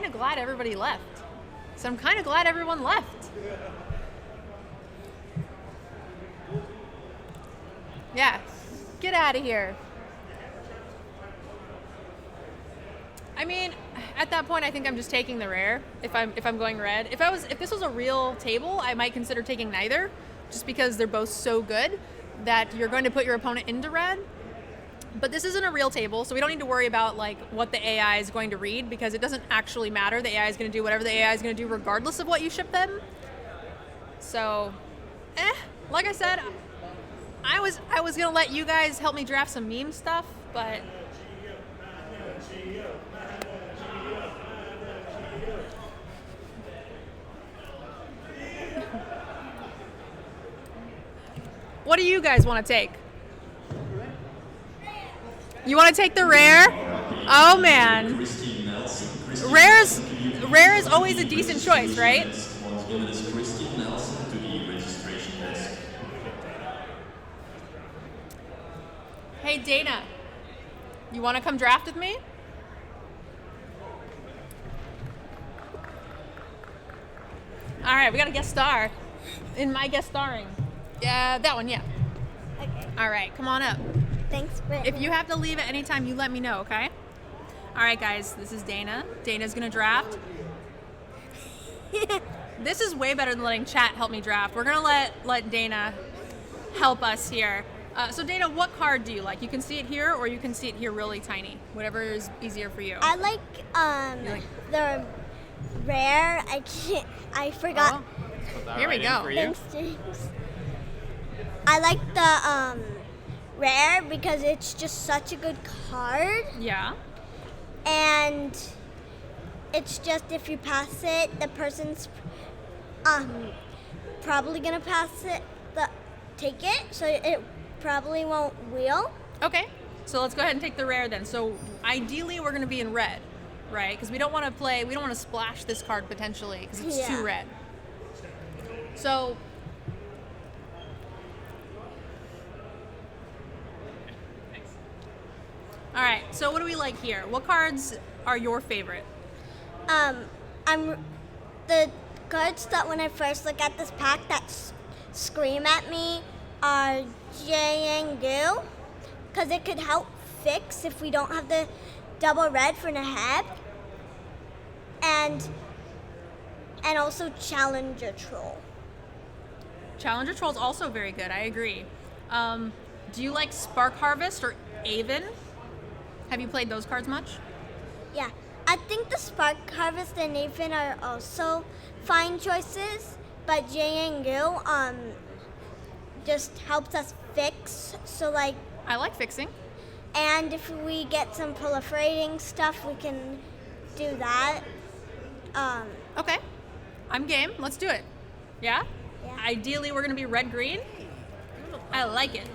kind of glad everybody left. So I'm kind of glad everyone left. Yeah, get out of here. I mean, at that point, I think I'm just taking the rare. If I'm going red, if this was a real table, I might consider taking neither, just because they're both so good that you're going to put your opponent into red. But this isn't a real table, so we don't need to worry about like what the AI is going to read, because it doesn't actually matter. The AI is going to do whatever the AI is going to do, regardless of what you ship them. So, like I said, I was gonna let you guys help me draft some meme stuff, but. What do you guys want to take? You want to take the rare? Oh man. Rare is always a decent choice, right? Hey Dana, you want to come draft with me? All right, we got a guest star in my guest starring. Yeah, that one, yeah. Okay. All right, come on up. Thanks, Brittany. If you have to leave at any time, you let me know, okay? All right, guys, this is Dana. Dana's gonna draft. This is way better than letting chat help me draft. We're gonna let Dana help us here. So Dana, what card do you like? You can see it here, or you can see it here really tiny. Whatever is easier for you. I like the rare. I forgot. Oh. Here we go. Thanks, James. I like the rare because it's just such a good card. Yeah. And it's just, if you pass it, the person's probably gonna take it, so it probably won't wheel. Okay. So let's go ahead and take the rare then. So ideally we're gonna be in red, right? Because we don't want to splash this card potentially because it's too red. So. All right, so what do we like here? What cards are your favorite? The cards that when I first look at this pack that scream at me are J&Goo, because it could help fix if we don't have the double red for Nahab, and also Challenger Troll. Challenger Troll's also very good, I agree. Do you like Spark Harvest or Aven? Have you played those cards much? Yeah, I think the Spark Harvest and Nathan are also fine choices, but J&Goo just helps us fix. So like, I like fixing. And if we get some proliferating stuff, we can do that. Okay, I'm game. Let's do it. Yeah? Yeah. Ideally, we're gonna be red-green. I like it.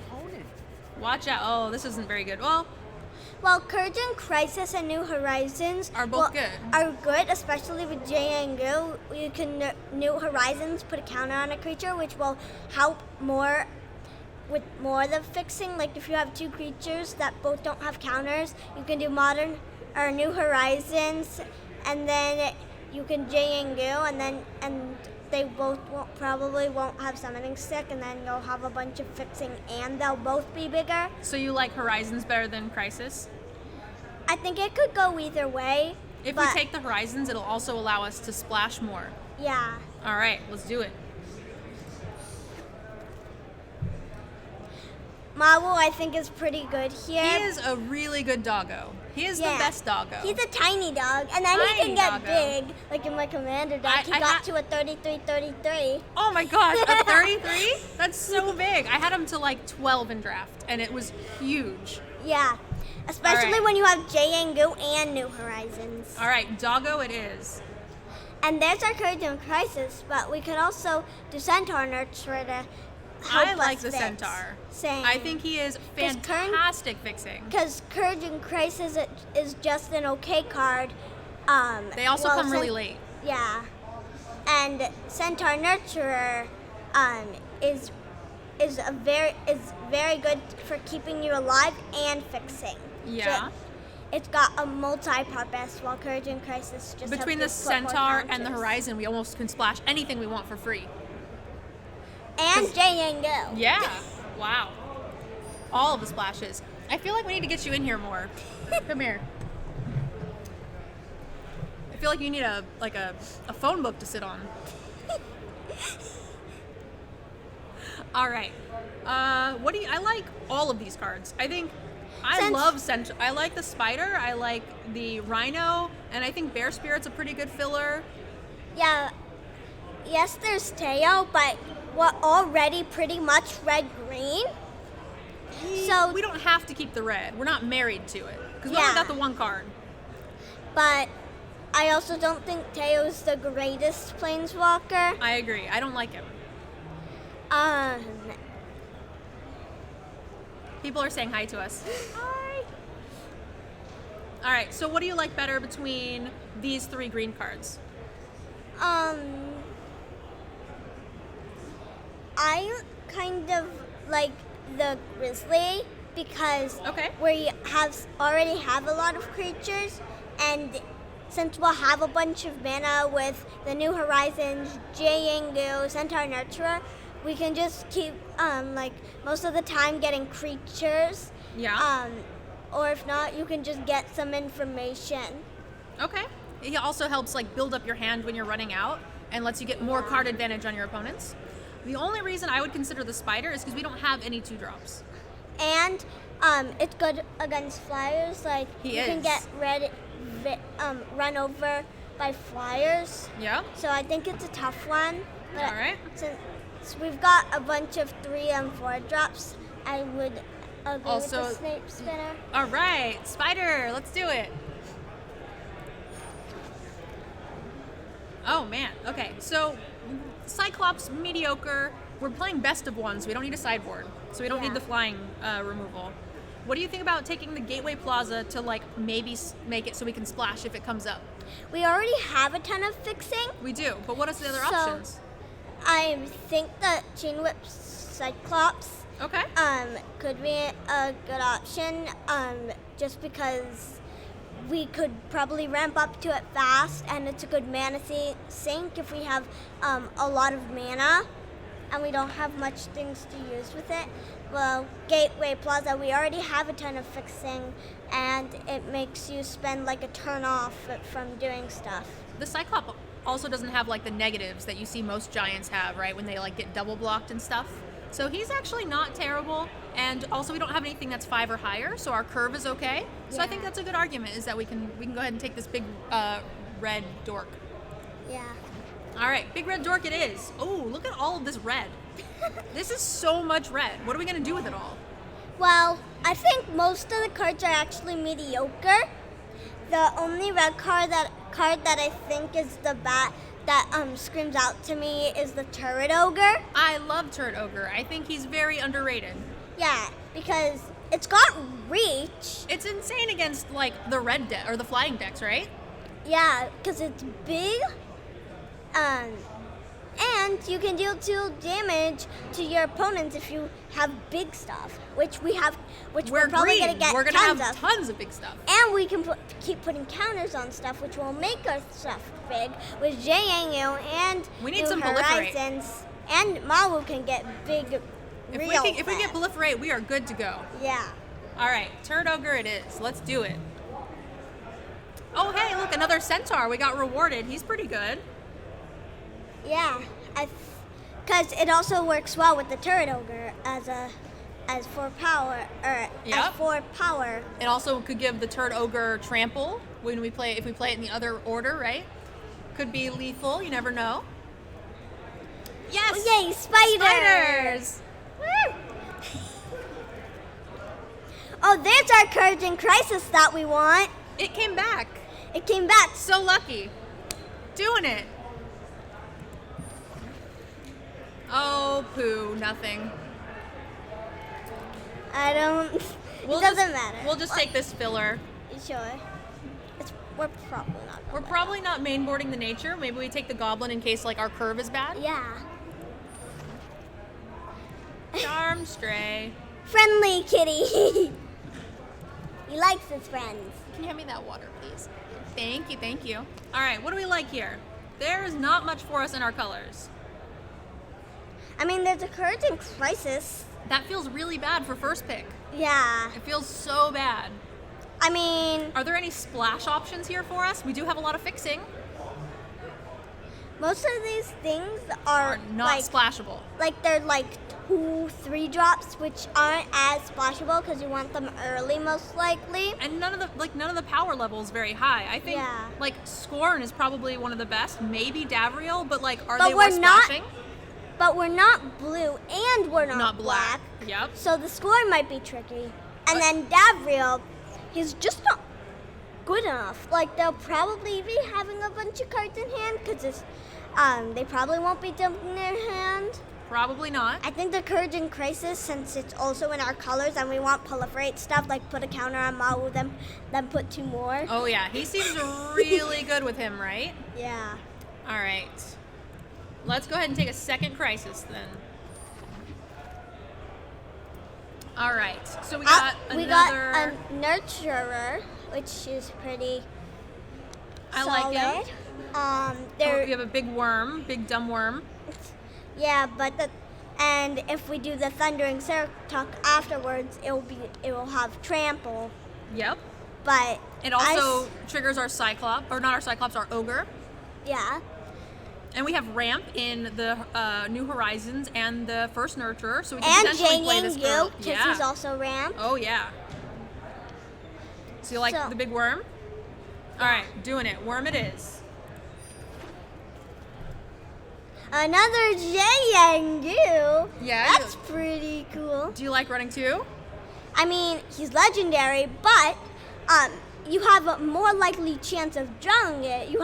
Watch out. Oh, this isn't very good. Well, Courage and Crisis and New Horizons are both good. Are good, especially with J&Goo. You can New Horizons put a counter on a creature, which will help more with more of the fixing. Like if you have two creatures that both don't have counters, you can do Modern or New Horizons, and then you can J&Goo, and they both probably won't have Summoning Stick, and then you'll have a bunch of fixing, and they'll both be bigger. So you like Horizons better than Crisis? I think it could go either way. If we take the Horizons, it'll also allow us to splash more. Yeah. All right, let's do it. Mawu, I think, is pretty good here. He is a really good doggo. He is the best doggo. He's a tiny dog, and then he can get big, like in my commander deck. He got to a 33-33. Oh my gosh, a 33? That's so big. I had him to like 12 in draft, and it was huge. Yeah, especially when you have J&Goo and New Horizons. All right, doggo it is. And there's our Courage and Crisis, but we could also do Centaur Nurture to help I like us the fix. Centaur. Same. I think he is fantastic fixing. Because Courage and Crisis is just an okay card. They also come really late. Yeah. And Centaur Nurturer is very good for keeping you alive and fixing. Yeah. it's got a multi-purpose, while Courage and Crisis just Between the have to put more Centaur and the counters. Horizon, we almost can splash anything we want for free. And J&Go. Yeah. Wow. All of the splashes. I feel like we need to get you in here more. Come here. I feel like you need a phone book to sit on. All right. I like all of these cards. I think I like the Spider, I like the Rhino, and I think Bear Spirit's a pretty good filler. Yeah. Yes, there's Teo, but we're already pretty much red-green. So We don't have to keep the red. We're not married to it. Because we Yeah. only got the one card. But I also don't think Teo's the greatest planeswalker. I agree. I don't like him. People are saying hi to us. Hi. All right. So what do you like better between these 3 green cards? I kind of like the Grizzly because Okay. we already have a lot of creatures, and since we'll have a bunch of mana with the New Horizons, J&Go, Centaur Nurturer, we can just keep most of the time getting creatures. Yeah. Or if not, you can just get some information. Okay. It also helps build up your hand when you're running out and lets you get more card advantage on your opponents. The only reason I would consider the Spider is because we don't have any 2-drops. And it's good against flyers. You can get run over by flyers. Yeah. So I think it's a tough one. But All right. Since we've got a bunch of 3 and 4 drops, I would agree with the Snape Spinner. All right. Spider. Let's do it. Oh, man. Okay. So Cyclops, mediocre. We're playing best of one, so we don't need a sideboard. So we don't need the flying removal. What do you think about taking the Gateway Plaza to maybe make it so we can splash if it comes up? We already have a ton of fixing. We do, but what are the other So- options? I think that Chain Whip Cyclops Okay. could be a good option, just because we could probably ramp up to it fast, and it's a good mana sink if we have a lot of mana and we don't have much things to use with it. Well, Gateway Plaza, we already have a ton of fixing, and it makes you spend a turn off from doing stuff. The Cyclops also doesn't have the negatives that you see most giants have, right? When they get double blocked and stuff. So he's actually not terrible, and also we don't have anything that's 5 or higher, so our curve is okay. So I think that's a good argument, is that we can go ahead and take this big red dork. Yeah. All right, big red dork it is. Oh, look at all of this red. This is so much red. What are we gonna do with it all? Well, I think most of the cards are actually mediocre. The only red card that I think is the bat that screams out to me is the Turret Ogre. I love Turret Ogre. I think he's very underrated. Yeah, because it's got reach. It's insane against the red deck or the flying decks, right? Yeah, because it's big. And you can deal 2 damage to your opponents if you have big stuff, which we're probably green. gonna get We're gonna tons have of. tons of big stuff. And we can keep putting counters on stuff, which will make our stuff big with J&U and We need New some proliferate. Horizons. And Mawu can get big If real we get fast. proliferate, we are good to go. Yeah. All right, Turret Ogre it is. Let's do it. Oh, hey, look, another Centaur. We got rewarded. He's pretty good. Yeah. Because it also works well with the Turret Ogre as 4 power, or Yep. as 4 power. It also could give the Turret Ogre trample if we play it in the other order, right? Could be lethal. You never know. Yes. Oh, yay, Spiders. Woo! Oh, there's our Courage in Crisis that we want. It came back. It came back. So lucky. Doing it. Oh, poo. Nothing. I don't. We'll it doesn't just- matter. We'll just take this filler. You sure? We're probably not. We're probably not mainboarding the nature. Maybe we take the goblin in case our curve is bad. Yeah. Charm stray. Friendly kitty. He likes his friends. Can you hand me that water, please? Thank you, thank you. All right, what do we like here? There's not much for us in our colors. I mean, there's a Courage and Crisis. That feels really bad for first pick. Yeah. It feels so bad. I mean, Are there any splash options here for us? We do have a lot of fixing. most of these things are Not splashable. like they're like 2-3 drops, which aren't as splashable because you want them early, most likely. And none of the power level is very high. I think Yeah. like Scorn is probably one of the best. Maybe Davriel, but like are But they we're worth not- splashing? But we're not blue and we're not black. Yep. So the score might be tricky. And then Davriel, he's just not good enough. Like, they'll probably be having a bunch of cards in hand because they probably won't be dumping their hand. Probably not. I think the Courage and Crisis, since it's also in our colors and we want proliferate stuff, like put a counter on Mawu, then put 2 more. Oh yeah, he seems really good with him, right? Yeah. All right. Let's go ahead and take a second crisis then. All right. So we got we another. got a Nurturer, which is pretty I solid. like him. Oh, There, we have a big worm, big dumb worm. yeah, and if we do the Thundering Tuck afterwards, it will have Trample. Yep. But It also triggers our Cyclops, or not our Cyclops, our Ogre. yeah, And we have Ramp in the New Horizons and the first Nurturer, so we can and potentially play Jang this Yang girl. Yu, because he's also Ramp. Oh yeah. So you like So- the big worm? All right, doing it. Worm it is. Another Yang Yu. Yeah. That's pretty cool. Do you like running too? I mean, he's legendary, but you have a more likely chance of drawing it. You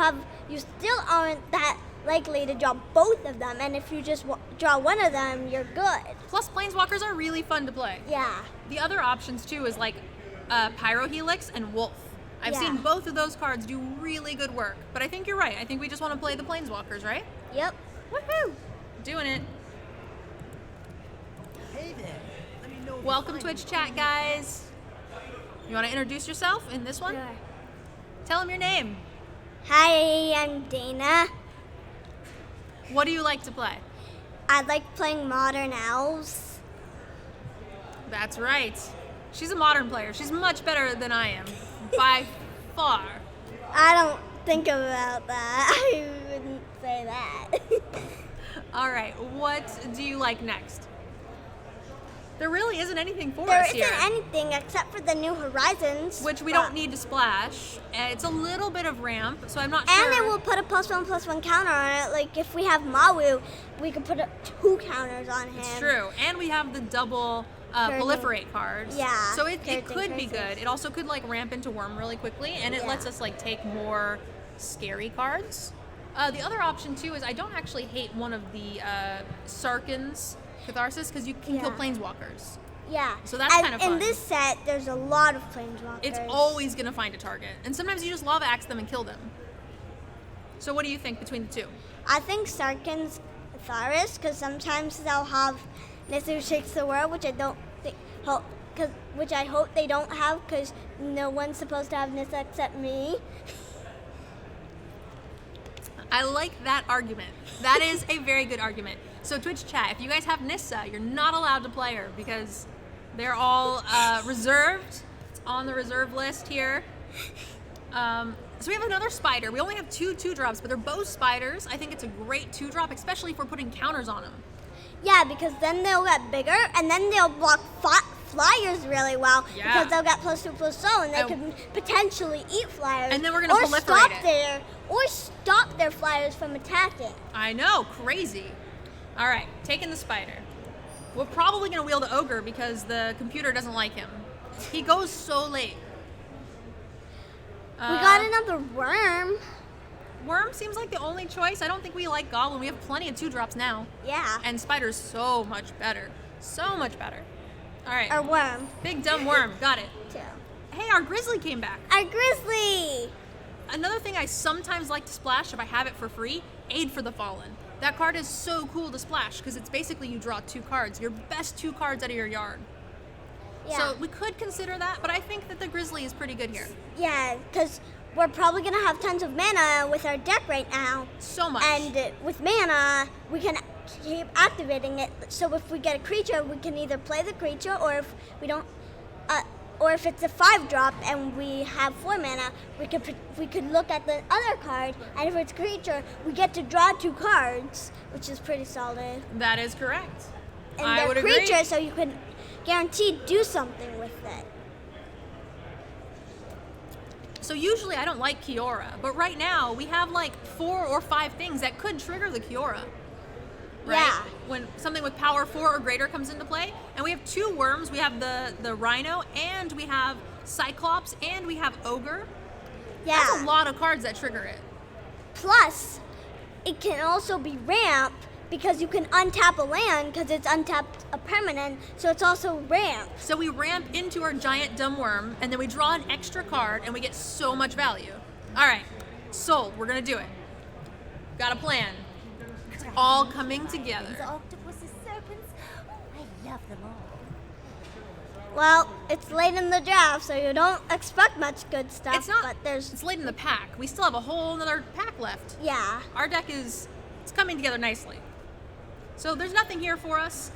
still aren't that likely to draw both of them, and if you just draw one of them, you're good. Plus, Planeswalkers are really fun to play. Yeah. The other options too is like Pyro Helix and Wolf. I've seen Yeah. both of those cards do really good work, but I think you're right. I think we just want to play the Planeswalkers, right? Yep. Woohoo! Doing it. Hey there. Let me know if Welcome you Twitch chat, guys. You want to introduce yourself in this one? Sure. Tell them your name. Hi, I'm Dana. What do you like to play? I like playing Modern Elves. That's right. She's a modern player. She's much better than I am, by far. I don't think about that. I wouldn't say that. All right, what do you like next? There really isn't anything for There us here. isn't anything except for the New Horizons. Which we but- don't need to splash. It's a little bit of ramp, so I'm not sure. And it will put a +1/+1 counter on it. Like if we have Mawu, we could put 2 counters on him. It's true. And we have the double Curtain. proliferate cards. Yeah, So it curtain could be curses. good. It also could like ramp into worm really quickly, and it Yeah. lets us like take more scary cards. The other option too is I don't actually hate one of the Sarkhan's Catharsis because you can kill Yeah. Planeswalkers. Yeah. So that's And kinda in fun. this set, there's a lot of Planeswalkers. It's always gonna find a target, and sometimes you just lava axe them and kill them. So what do you think between the two? I think Sarkhan's Catharsis, because sometimes they'll have Nissa Shakes the World, which I don't think, which I hope they don't have, because no one's supposed to have Nissa except me. I like that argument. That is a very good argument. So Twitch chat, if you guys have Nissa, you're not allowed to play her because they're all reserved. It's on the reserve list here. So we have another spider. We only have 2 2-drops, but they're both spiders. I think it's a great 2-drop, especially if we're putting counters on them. Yeah, because then they'll get bigger, and then they'll block flyers really well, Yeah. because they'll get +2/+0, and they And- can potentially eat flyers. And then we're gonna or proliferate it. stop their flyers from attacking. I know, crazy. All right, taking the spider. We're probably going to wield the ogre because the computer doesn't like him. He goes so late. We got another worm. Worm seems like the only choice. I don't think we like Goblin. We have plenty of 2-drops now. Yeah. And Spider's so much better. So much better. All right. Our worm, Big dumb worm. Got it. too. Hey, our Grizzly came back. Our grizzly. Another thing I sometimes like to splash if I have it for free, Aid for the Fallen. That card is so cool to splash because it's basically you draw 2 cards. Your best 2 cards out of your yard. Yeah. So we could consider that, but I think that the Grizzly is pretty good here. Yeah, because we're probably going to have tons of mana with our deck right now. So much. And with mana, we can keep activating it. So if we get a creature, we can either play the creature, or if we don't, or if it's a 5-drop and we have 4 mana, we could look at the other card. And if it's a creature, we get to draw 2 cards, which is pretty solid. That is correct. And I they're would agree. creatures, so you can guaranteed do something with it. So usually I don't like Kiora, but right now we have like 4 or 5 things that could trigger the Kiora. Right? Yeah. When something with power 4 or greater comes into play, and we have 2 worms. We have the Rhino, and we have Cyclops, and we have Ogre. Yeah. That's a lot of cards that trigger it. Plus, it can also be ramp because you can untap a land because it's untapped a permanent, so it's also ramp. So we ramp into our giant dumb worm, and then we draw an extra card, and we get so much value. All right, sold. We're gonna do it. Got a plan. It's all coming together. Octopuses, serpents. I love them all. Well, it's late in the draft, so you don't expect much good stuff. It's not. But there's It's late in the pack. We still have a whole another pack left. yeah. Our deck it's coming together nicely. So there's nothing here for us.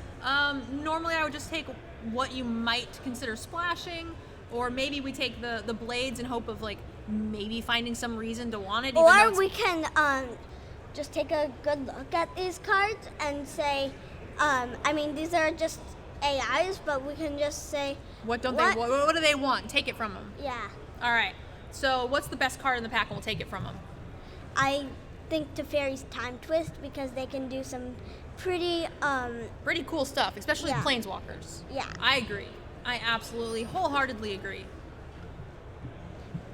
Normally I would just take what you might consider splashing, or maybe we take the blades in hope of like maybe finding some reason to want it. even though Or it's- we can just take a good look at these cards and say, I mean, these are just AIs, but we can just say, what do they want? Take it from them. yeah. All right. So what's the best card in the pack, and we'll take it from them. I think Teferi's Time Twist because they can do some pretty, Pretty cool stuff, especially Yeah. planeswalkers. yeah. I agree. I absolutely, wholeheartedly agree.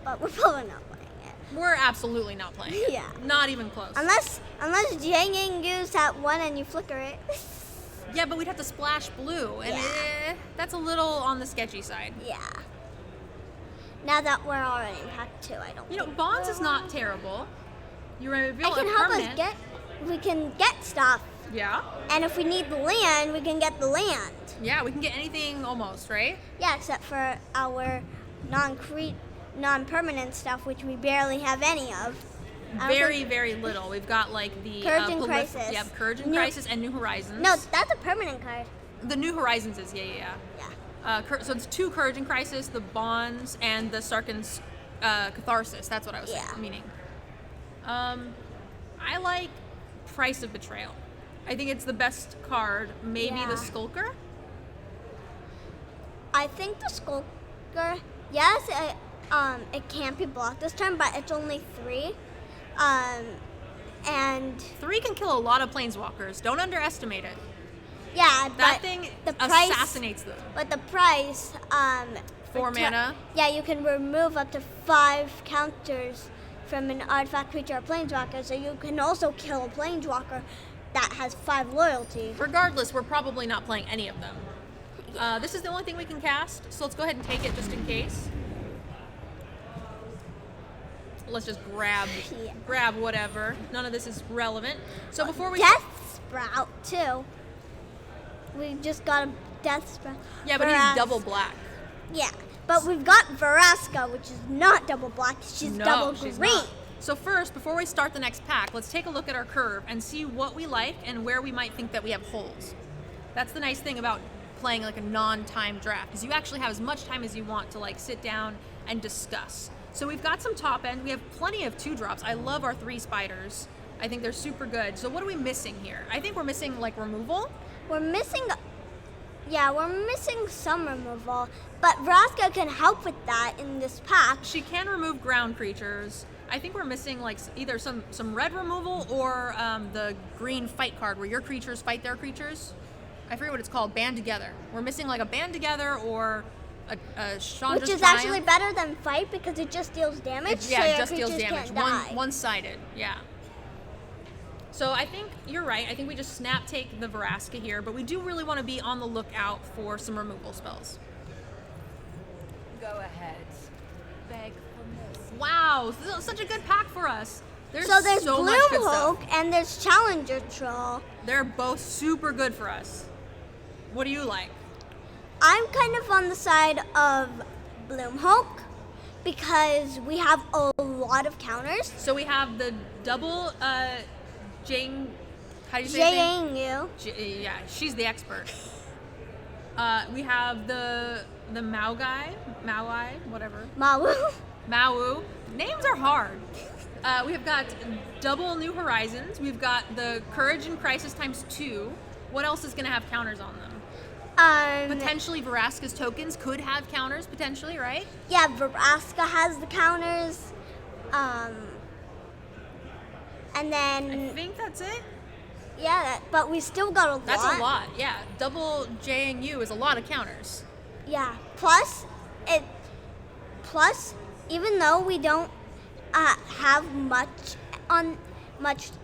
But we're probably not playing it. We're absolutely not playing it. Yeah. Not even close. Unless Jianginggu's at 1 and you flicker it. Yeah, but we'd have to splash blue, and Yeah. that's a little on the sketchy side. Yeah. Now that we're already in pack 2, I don't You know, think bonds is not terrible. You reveal it can a help permanent. we can get stuff. Yeah. And if we need the land, we can get the land. Yeah, we can get anything almost, right? Yeah, except for our non-permanent stuff, which we barely have any of. I don't Very, think- very little. We've got like the Courage and Crisis. Yeah, Courage and New- Crisis and New Horizons. No, that's a permanent card. The New Horizons is yeah. Yeah. So it's 2 Courage and Crisis, the Bonds, and the Sarkhan's Catharsis. That's what I was Yeah. meaning. I like Price of Betrayal. I think it's the best card. Maybe Yeah. the Skulker. I think the Skulker, yes, it can't be blocked this turn, but it's only 3. And 3 can kill a lot of planeswalkers. Don't underestimate it. yeah, That but thing the price, assassinates them. But the price, 4 mana. Yeah, you can remove up to 5 counters from an artifact, creature, or planeswalker. So you can also kill a planeswalker that has 5 loyalty. Regardless, we're probably not playing any of them. This is the only thing we can cast, so let's go ahead and take it just in case. Let's just grab whatever. None of this is relevant. So before we Death Sprout too. We just got a Death Sprout. yeah, but he's double black. Yeah, but we've got Veraska, which is not double black. She's No, double she's green. not. So first, before we start the next pack, let's take a look at our curve and see what we like and where we might think that we have holes. That's the nice thing about playing like a non-time draft, is you actually have as much time as you want to like sit down and discuss. So we've got some top end. We have plenty of 2-drops. I love our 3 spiders. I think they're super good. So what are we missing here? I think we're missing like removal. We're missing some removal, but Vraska can help with that in this pack. She can remove ground creatures. I think we're missing like either some red removal or the green fight card where your creatures fight their creatures. I forget what it's called. Band Together. We're missing like a Band Together or a Chandra's Which is Triumph. actually better than fight because it just deals damage. Yeah, so it your just deals creatures damage. can't die. One-sided. Yeah. So I think you're right. I think we just snap take the Veraska here, but we do really want to be on the lookout for some removal spells. Go ahead. Beg for mercy. Wow, this is such a good pack for us. There's So there's so much good Gloomhulk stuff. and there's Challenger Troll. They're both super good for us. What do you like? I'm kind of on the side of Bloom Hulk because we have a lot of counters. So we have the double Jane. How do you say his name? Yeah, she's the expert. We have the Maui, whatever. Maui. Names are hard. We have got double New Horizons. We've got the Courage and Crisis ×2. What else is going to have counters on them? Potentially Vraska's tokens could have counters, potentially, right? Yeah, Vraska has the counters. And then... I think that's it. Yeah, but we still got a lot. That's a lot, yeah. Double J and U is a lot of counters. Yeah. Plus, even though we don't have much on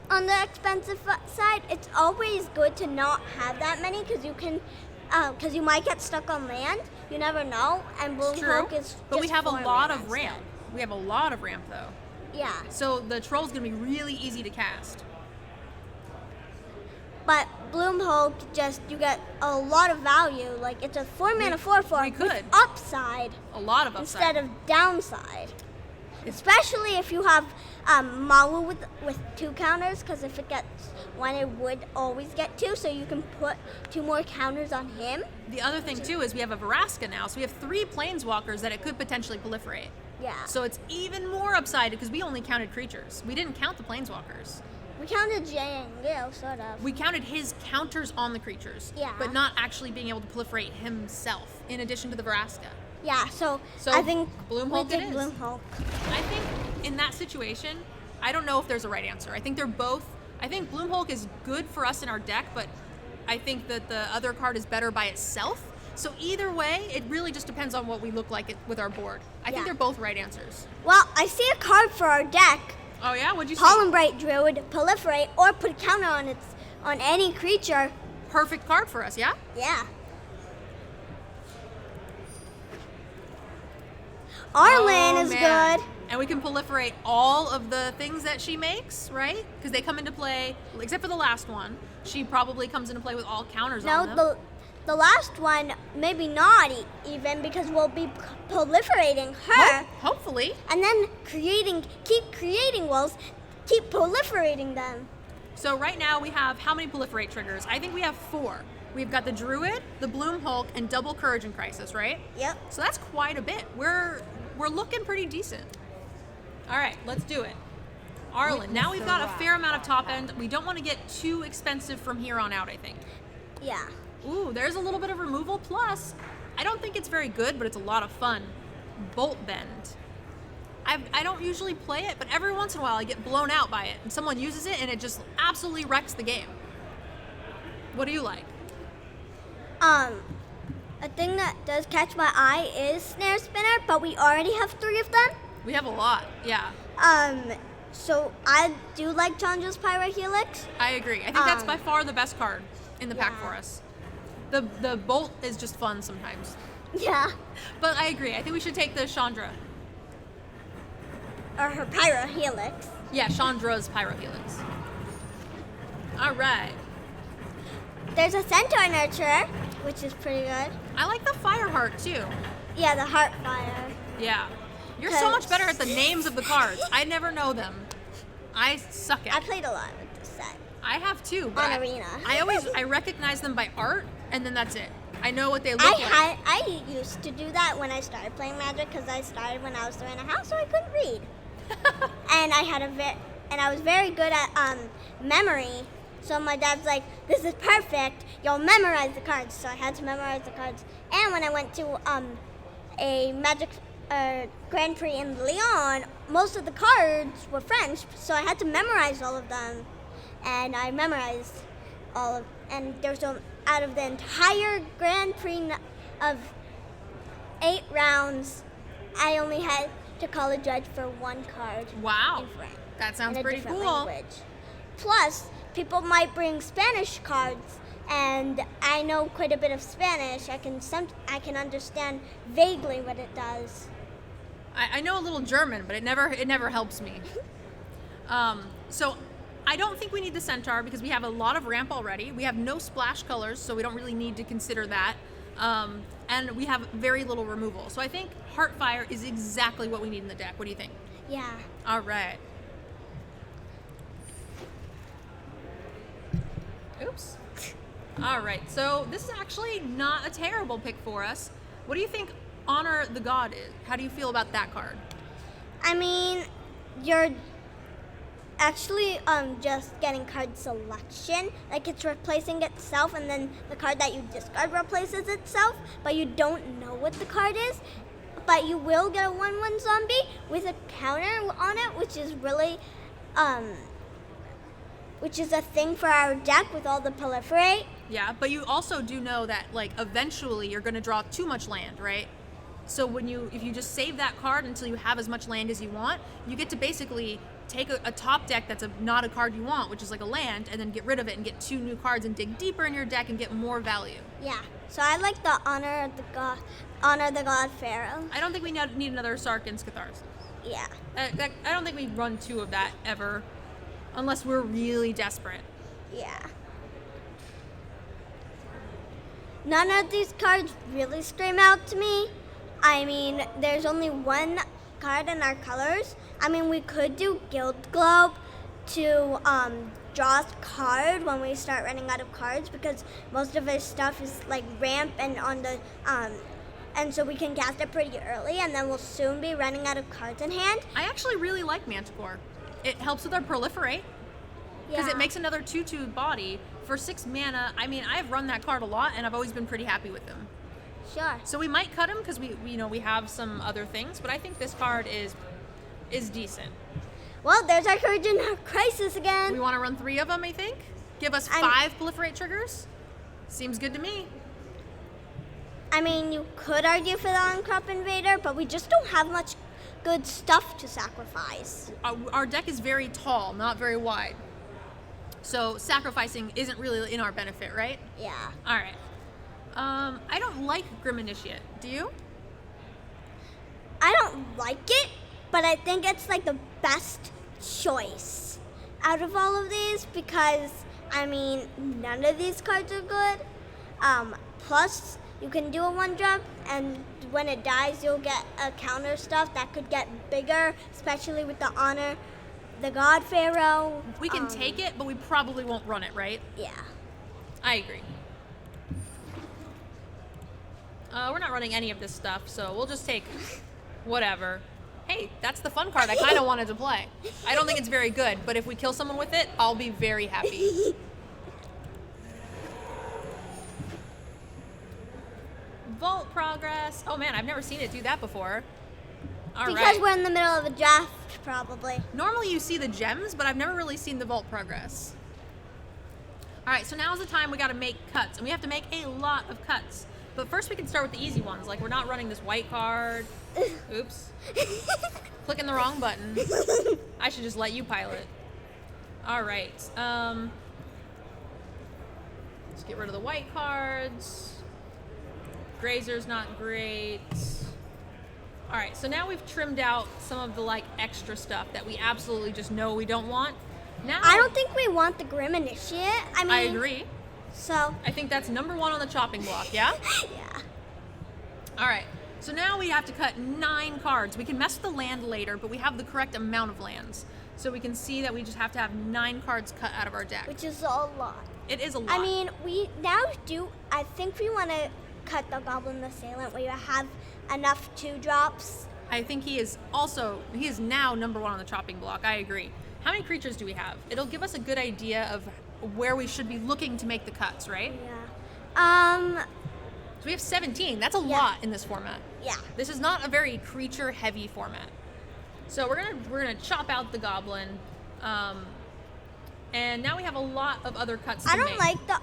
the expensive side, it's always good to not have that many because you might get stuck on land. You never know. And Bloom Hulk is but we just have a 4 lot mana of ramp. instead. We have a lot of ramp though. Yeah. So the troll's gonna be really easy to cast. But Bloom Hulk, you get a lot of value. Like, it's a 4 mana 4/4 we could. with upside A lot of upside. instead of downside. Especially if you have Mawu with 2 counters, because if it gets 1, it would always get 2, so you can put 2 more counters on him. The other thing too is we have a Vraska now, so we have 3 planeswalkers that it could potentially proliferate. Yeah. So it's even more upside because we only counted creatures. We didn't count the planeswalkers. We counted Jay and Gil, sort of. We counted his counters on the creatures, Yeah. but not actually being able to proliferate himself, in addition to the Vraska. Yeah, so So I think Bloom we Hulk it did is. Bloom Hulk. I think in that situation, I don't know if there's a right answer. I think they're both. I think Bloom Hulk is good for us in our deck, but I think that the other card is better by itself. So either way, it really just depends on what we look like with our board. I think Yeah. they're both right answers. Well, I see a card for our deck. Oh yeah, what'd you see? Pollen Bright Druid, proliferate, or put a counter on any creature. Perfect card for us, yeah? Yeah. Arlen is man. good. And we can proliferate all of the things that she makes, right? Because they come into play, except for the last one. She probably comes into play with all counters on them. No, the last one, maybe not even, because we'll be proliferating her. Hopefully. And then keep creating walls, keep proliferating them. So right now we have how many proliferate triggers? I think we have 4. We've got the Druid, the Bloom Hulk, and double Courage and Crisis, right? Yep. So that's quite a bit. We're looking pretty decent. All right, let's do it. Arlen, now we've got a fair amount of top end. We don't want to get too expensive from here on out, I think. Yeah. Ooh, there's a little bit of removal. Plus, I don't think it's very good, but it's a lot of fun. Bolt Bend. I don't usually play it, but every once in a while I get blown out by it, and someone uses it, and it just absolutely wrecks the game. What do you like? A thing that does catch my eye is Snare Spinner, but we already have 3 of them. We have a lot, yeah. So I do like Chandra's Pyro Helix. I agree. I think that's by far the best card in the pack yeah. for us. The Bolt is just fun sometimes. Yeah. But I agree. I think we should take the Chandra. Or her Pyro Helix. Yeah, Chandra's Pyro Helix. All right. There's a Centaur Nurturer, which is pretty good. I like the Fireheart too. Yeah, the Heart Fire. Yeah. You're so much better at the names of the cards. I never know them. I suck at I it. played a lot with this set. I have too, but On Arena. I recognize them by art, and then that's it. I know what they look like. I used to do that when I started playing Magic because I started when I was 3.5, so I couldn't read. And I was very good at memory. So my dad's like, "This is perfect. You'll memorize the cards." So I had to memorize the cards. And when I went to a Magic Grand Prix in Lyon, most of the cards were French, so I had to memorize all of them. And I memorized all of, and there's out of the entire Grand Prix of 8 rounds, I only had to call a judge for 1 card. Wow. In French. That sounds in a pretty different cool. language. Plus, people might bring Spanish cards, and I know quite a bit of Spanish. I can understand vaguely what it does. I know a little German, but it never helps me. So I don't think we need the Centaur because we have a lot of ramp already. We have no splash colors, so we don't really need to consider that. and we have very little removal. So I think Heartfire is exactly what we need in the deck. What do you think? Yeah. All right. Oops. All right, so this is actually not a terrible pick for us. What do you think Honor the God is? How do you feel about that card? I mean, you're actually just getting card selection. Like it's replacing itself, and then the card that you discard replaces itself, but you don't know what the card is. But you will get a 1/1 zombie with a counter on it, which is really, which is a thing for our deck with all the proliferate. Yeah, but you also do know that like eventually you're going to draw too much land, right? So if you just save that card until you have as much land as you want, you get to basically take a top deck that's not a card you want, which is like a land, and then get rid of it and get 2 new cards and dig deeper in your deck and get more value. Yeah. So I like the Honor the God Pharaoh. I don't think we need another Sarkhan's Catharsis. Yeah. I don't think we run 2 of that ever, unless we're really desperate. Yeah. None of these cards really scream out to me. I mean, there's only one card in our colors. I mean, we could do Guild Globe to draw a card when we start running out of cards, because most of his stuff is like ramp and on the and so we can cast it pretty early, and then we'll soon be running out of cards in hand. I actually really like Manticore. It helps with our proliferate, because it makes another 2/2 body for 6 mana. I mean, I've run that card a lot, and I've always been pretty happy with them. Sure. So we might cut him because we have some other things, but I think this card is decent. Well, there's our Courage in Crisis again. We want to run 3 of them, I think. Give us 5 proliferate triggers. Seems good to me. I mean, you could argue for the On-Crop Invader, but we just don't have much good stuff to sacrifice. Our deck is very tall, not very wide. So sacrificing isn't really in our benefit, right? Yeah. All right. I don't like Grim Initiate. Do you? I don't like it, but I think it's like the best choice out of all of these, because I mean, none of these cards are good. Plus, you can do a 1-drop, and when it dies, you'll get a counter stuff that could get bigger, especially with the Honor the God Pharaoh. We can take it, but we probably won't run it, right? Yeah. I agree. We're not running any of this stuff, so we'll just take whatever. Hey, that's the fun card I kind of wanted to play. I don't think it's very good, but if we kill someone with it, I'll be very happy. Vault progress. Oh man, I've never seen it do that before. All right. Because we're in the middle of a draft, probably. Normally you see the gems, but I've never really seen the vault progress. All right, so now's the time we got to make cuts, and we have to make a lot of cuts. But first we can start with the easy ones, like we're not running this white card. Oops. Clicking the wrong button. I should just let you pilot. All right. Let's get rid of the white cards. Grazer's not great. All right, so now we've trimmed out some of the like extra stuff that we absolutely just know we don't want. Now I don't think we want the Grim Initiate. I agree. So. I think that's number 1 on the chopping block, yeah? Yeah. All right, so now we have to cut 9 cards. We can mess with the land later, but we have the correct amount of lands. So we can see that we just have to have 9 cards cut out of our deck. Which is a lot. It is a lot. I mean, I think we want to cut the Goblin Assailant where you have enough 2-drops. I think he is now number 1 on the chopping block. I agree. How many creatures do we have? It'll give us a good idea of where we should be looking to make the cuts, right? Yeah. So we have 17. That's a lot in this format. Yeah. This is not a very creature-heavy format. So we're gonna chop out the goblin, and now we have a lot of other cuts to I make. don't like the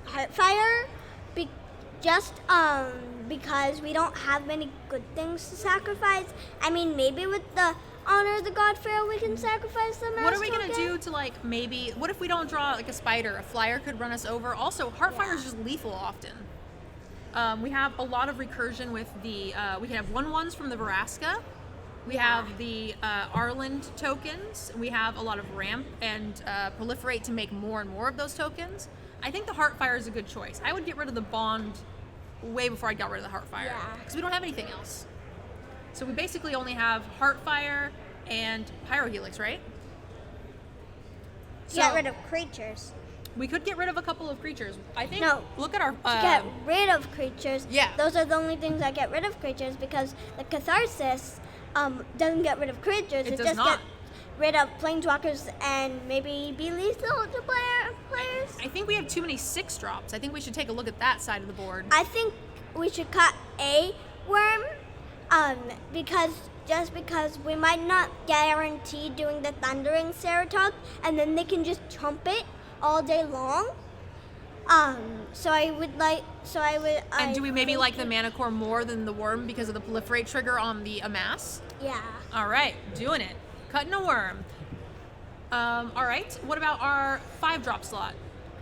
Heartfire, because we don't have many good things to sacrifice. I mean, maybe with the Honor the God Pharaoh, we can sacrifice them. What are we gonna do to like maybe? What if we don't draw like a spider? A flyer could run us over. Also, Heartfire is just lethal often. We have a lot of recursion with the. We can have 1/1s from the Veraska. We have the Arland tokens. We have a lot of ramp and proliferate to make more and more of those tokens. I think the Heartfire is a good choice. I would get rid of the bond way before I got rid of the Heartfire. Yeah. Because we don't have anything else. So we basically only have Heartfire and Pyrohelix, right? Get rid of creatures. We could get rid of a couple of creatures. I think. No. Look at our. Get rid of creatures. Yeah. Those are the only things that get rid of creatures because the Catharsis doesn't get rid of creatures. It does just not. gets rid of planeswalkers and maybe be lethal to players. I think we have too many 6-drops. I think we should take a look at that side of the board. I think we should cut a worm because we might not guarantee doing the Thundering Ceratops, and then they can just chump it all day long. And do we maybe like the Mana Core more than the Worm because of the Proliferate trigger on the Amass? Yeah. All right, doing it. Cutting a Worm. All right, what about our 5-drop slot?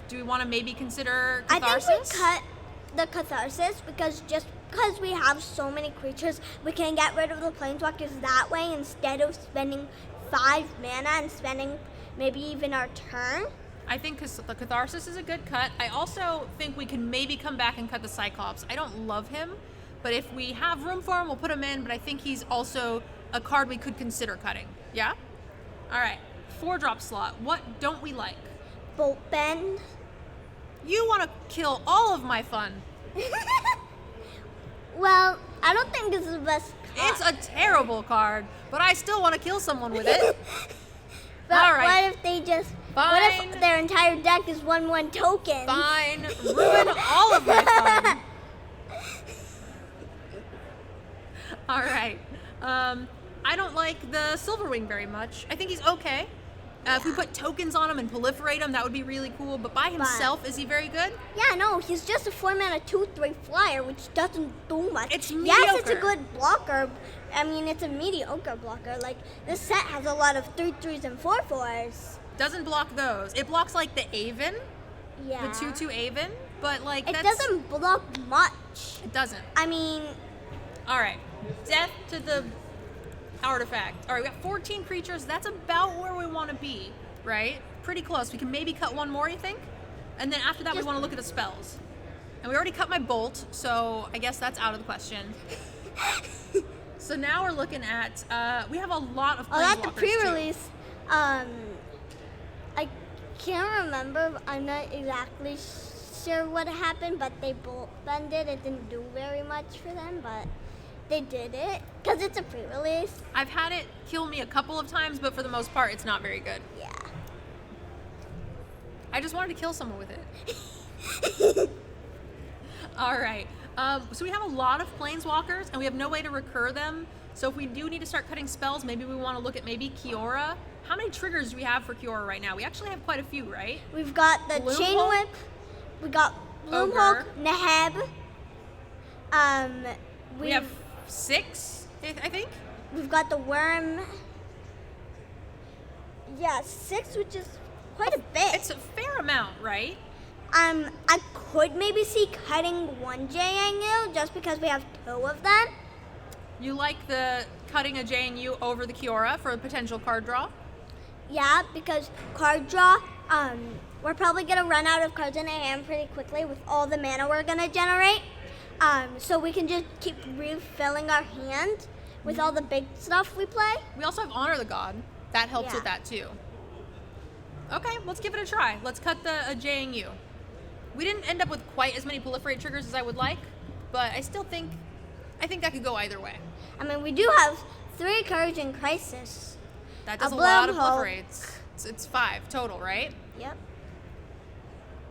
Do we want to maybe consider Catharsis? I think we cut the Catharsis because we have so many creatures, we can get rid of the planeswalkers that way instead of spending 5 mana and spending maybe even our turn. I think the Catharsis is a good cut. I also think we can maybe come back and cut the Cyclops. I don't love him, but if we have room for him, we'll put him in, but I think he's also a card we could consider cutting. Yeah? All right, 4-drop slot. What don't we like? Bolt Bend. You want to kill all of my fun. Well, I don't think this is the best card. It's a terrible card, but I still want to kill someone with it. But all right. what if they just... Fine. What if their entire deck is 1/1 tokens? Fine. Ruin all of my fun. All right. I don't like the Silverwing very much. I think he's okay. If we put tokens on him and proliferate him, that would be really cool. But by himself, is he very good? Yeah, no, he's just a 4-mana 2/3 flyer, which doesn't do much. It's Yes, it's a mediocre. good blocker. I mean, it's a mediocre blocker. Like, this set has a lot of 3/3s and 4/4s. Doesn't block those. It blocks like the Aven, Yeah. the 2/2 Aven, but like It that's doesn't block much. It doesn't. I mean, All right. Death to the artifact. All right, we got 14 creatures. That's about where we want to be, right? Pretty close. We can maybe cut one more, you think? And then after that, we want to look at the spells. And we already cut my bolt, so I guess that's out of the question. So now we're looking at, we have a lot of oh, that's the planeswalkers, too. pre-release. I can't remember. I'm not exactly sure what happened, but they bolt bended. It didn't do very much for them, but they did it because it's a pre-release. I've had it kill me a couple of times, but for the most part, it's not very good. Yeah. I just wanted to kill someone with it. All right. So we have a lot of planeswalkers, and we have no way to recur them. So if we do need to start cutting spells, maybe we want to look at maybe Kiora. How many triggers do we have for Kiora right now? We actually have quite a few, right? We've got the Bloom Chain Hulk? Whip. We got Bloom Ogre. Hulk, Neheb. We have 6, I think. We've got the Worm. Yeah, 6, which is quite a bit. It's a fair amount, right? I could maybe see cutting one JNU just because we have 2 of them. You like the cutting a JNU over the Kiora for a potential card draw? Yeah, because card draw, we're probably gonna run out of cards in our hand pretty quickly with all the mana we're gonna generate. So we can just keep refilling our hand with all the big stuff we play. We also have Honor the God. That helps Yeah. with that too. Okay, let's give it a try. Let's cut a JNU. We didn't end up with quite as many proliferate triggers as I would like, but I think that could go either way. I mean, we do have 3 Courage in Crisis. That does a Bloom lot of Hulk. proliferates. It's 5 total, right? Yep.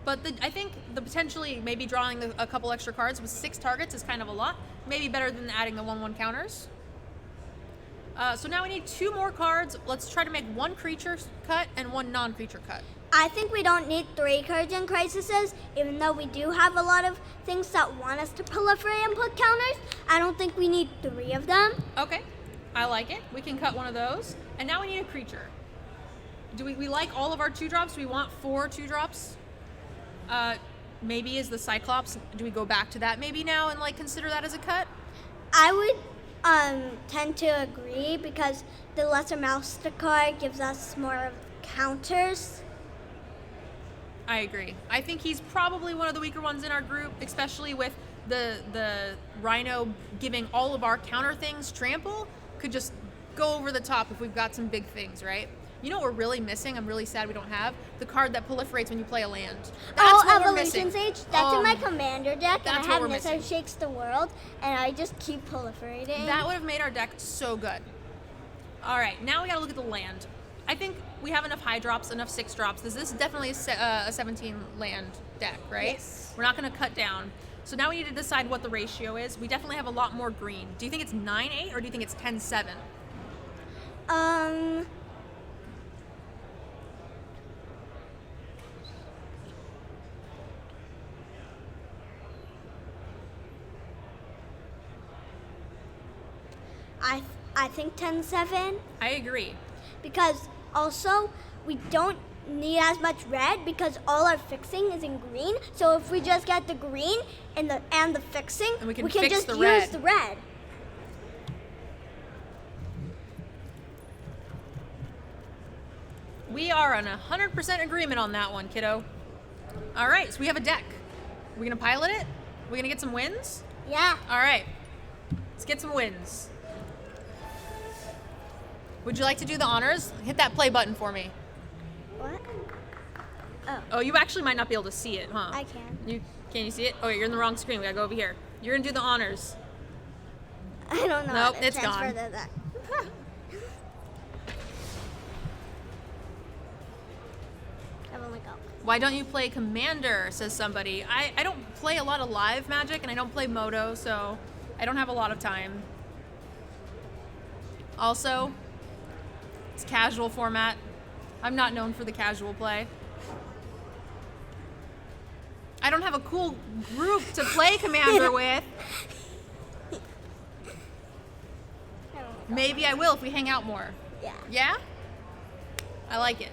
But I think the potentially maybe drawing a couple extra cards with 6 targets is kind of a lot. Maybe better than adding the 1/1 counters. So now we need 2 more cards. Let's try to make 1 creature cut and 1 non-creature cut. I think we don't need 3 Courage in Crises, even though we do have a lot of things that want us to proliferate and put counters. I don't think we need 3 of them. Okay, I like it. We can cut one of those. And now we need a creature. Do we like all of our 2-drops? Do we want 4 2-drops? Maybe is the Cyclops, do we go back to that maybe now and like consider that as a cut? I would tend to agree because the Lesser Master card gives us more of counters. I agree. I think he's probably one of the weaker ones in our group, especially with the Rhino giving all of our counter things trample could just go over the top if we've got some big things, right? You know what we're really missing? I'm really sad we don't have the card that proliferates when you play a land. That's what we're missing. Evolution's Age. That's in my commander deck, and I That's have what we're Nissa missing. Shakes the World, and I just keep proliferating. That would have made our deck so good. All right, now we got to look at the land. I think we have enough high drops, enough 6 drops. This is definitely a 17 land deck, right? Yes. We're not going to cut down. So now we need to decide what the ratio is. We definitely have a lot more green. Do you think it's 9-8 or do you think it's 10-7? I think 10-7. I agree. Because also we don't need as much red because all our fixing is in green. So if we just get the green and the fixing, And we can can fix just the use red. the red. We are on 100% agreement on that one, kiddo. All right, so we have a deck. We're going to pilot it? We're going to get some wins? Yeah. All right, let's get some wins. Would you like to do the honors? Hit that play button for me. What? Oh, you actually might not be able to see it, huh? I can. Can you see it? Oh, wait, you're in the wrong screen. We gotta go over here. You're gonna do the honors. I don't know. Nope, how to it's transfer gone. that. I've only got one. Why don't you play Commander, says somebody. I don't play a lot of live Magic, and I don't play Moto, so I don't have a lot of time. Also, it's casual format. I'm not known for the casual play. I don't have a cool group to play Commander with. Maybe I will if we hang out more. Yeah. Yeah? I like it.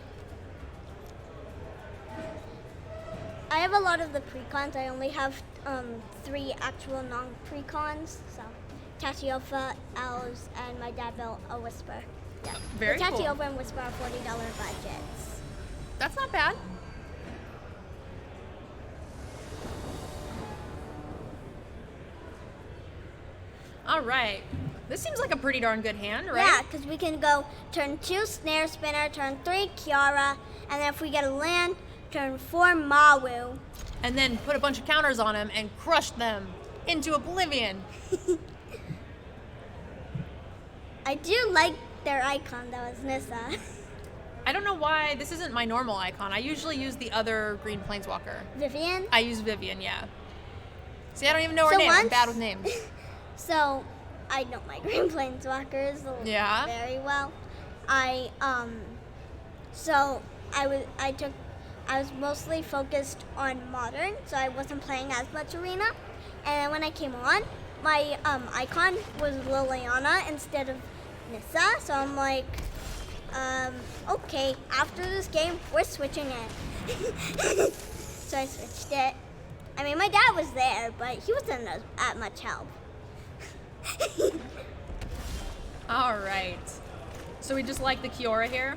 I have a lot of the precons. I only have 3 actual non-precons. So, Tatiofa, Owls, and my dad built a Whisper. Yeah. Very the cool. Tatiofa and Whisper are $40 budgets. That's not bad. All right. This seems like a pretty darn good hand, right? Yeah, because we can go turn 2 Snare Spinner, turn 3 Kiara, and then if we get a land, turn 4 Mawu. And then put a bunch of counters on him and crush them into oblivion. I do like their icon though, is Nissa. I don't know why this isn't my normal icon. I usually use the other green planeswalker. Vivian. I use Vivian, yeah. See, I don't even know her So name. I'm once- bad with names. So, I know my Green Planeswalkers Yeah? very well. I was mostly focused on Modern, so I wasn't playing as much Arena. And then when I came on, my icon was Liliana instead of Nissa, so I'm like, okay, after this game, we're switching it. So I switched it. I mean, my dad was there, but he wasn't at much help. All right. So we just like the Kiora here?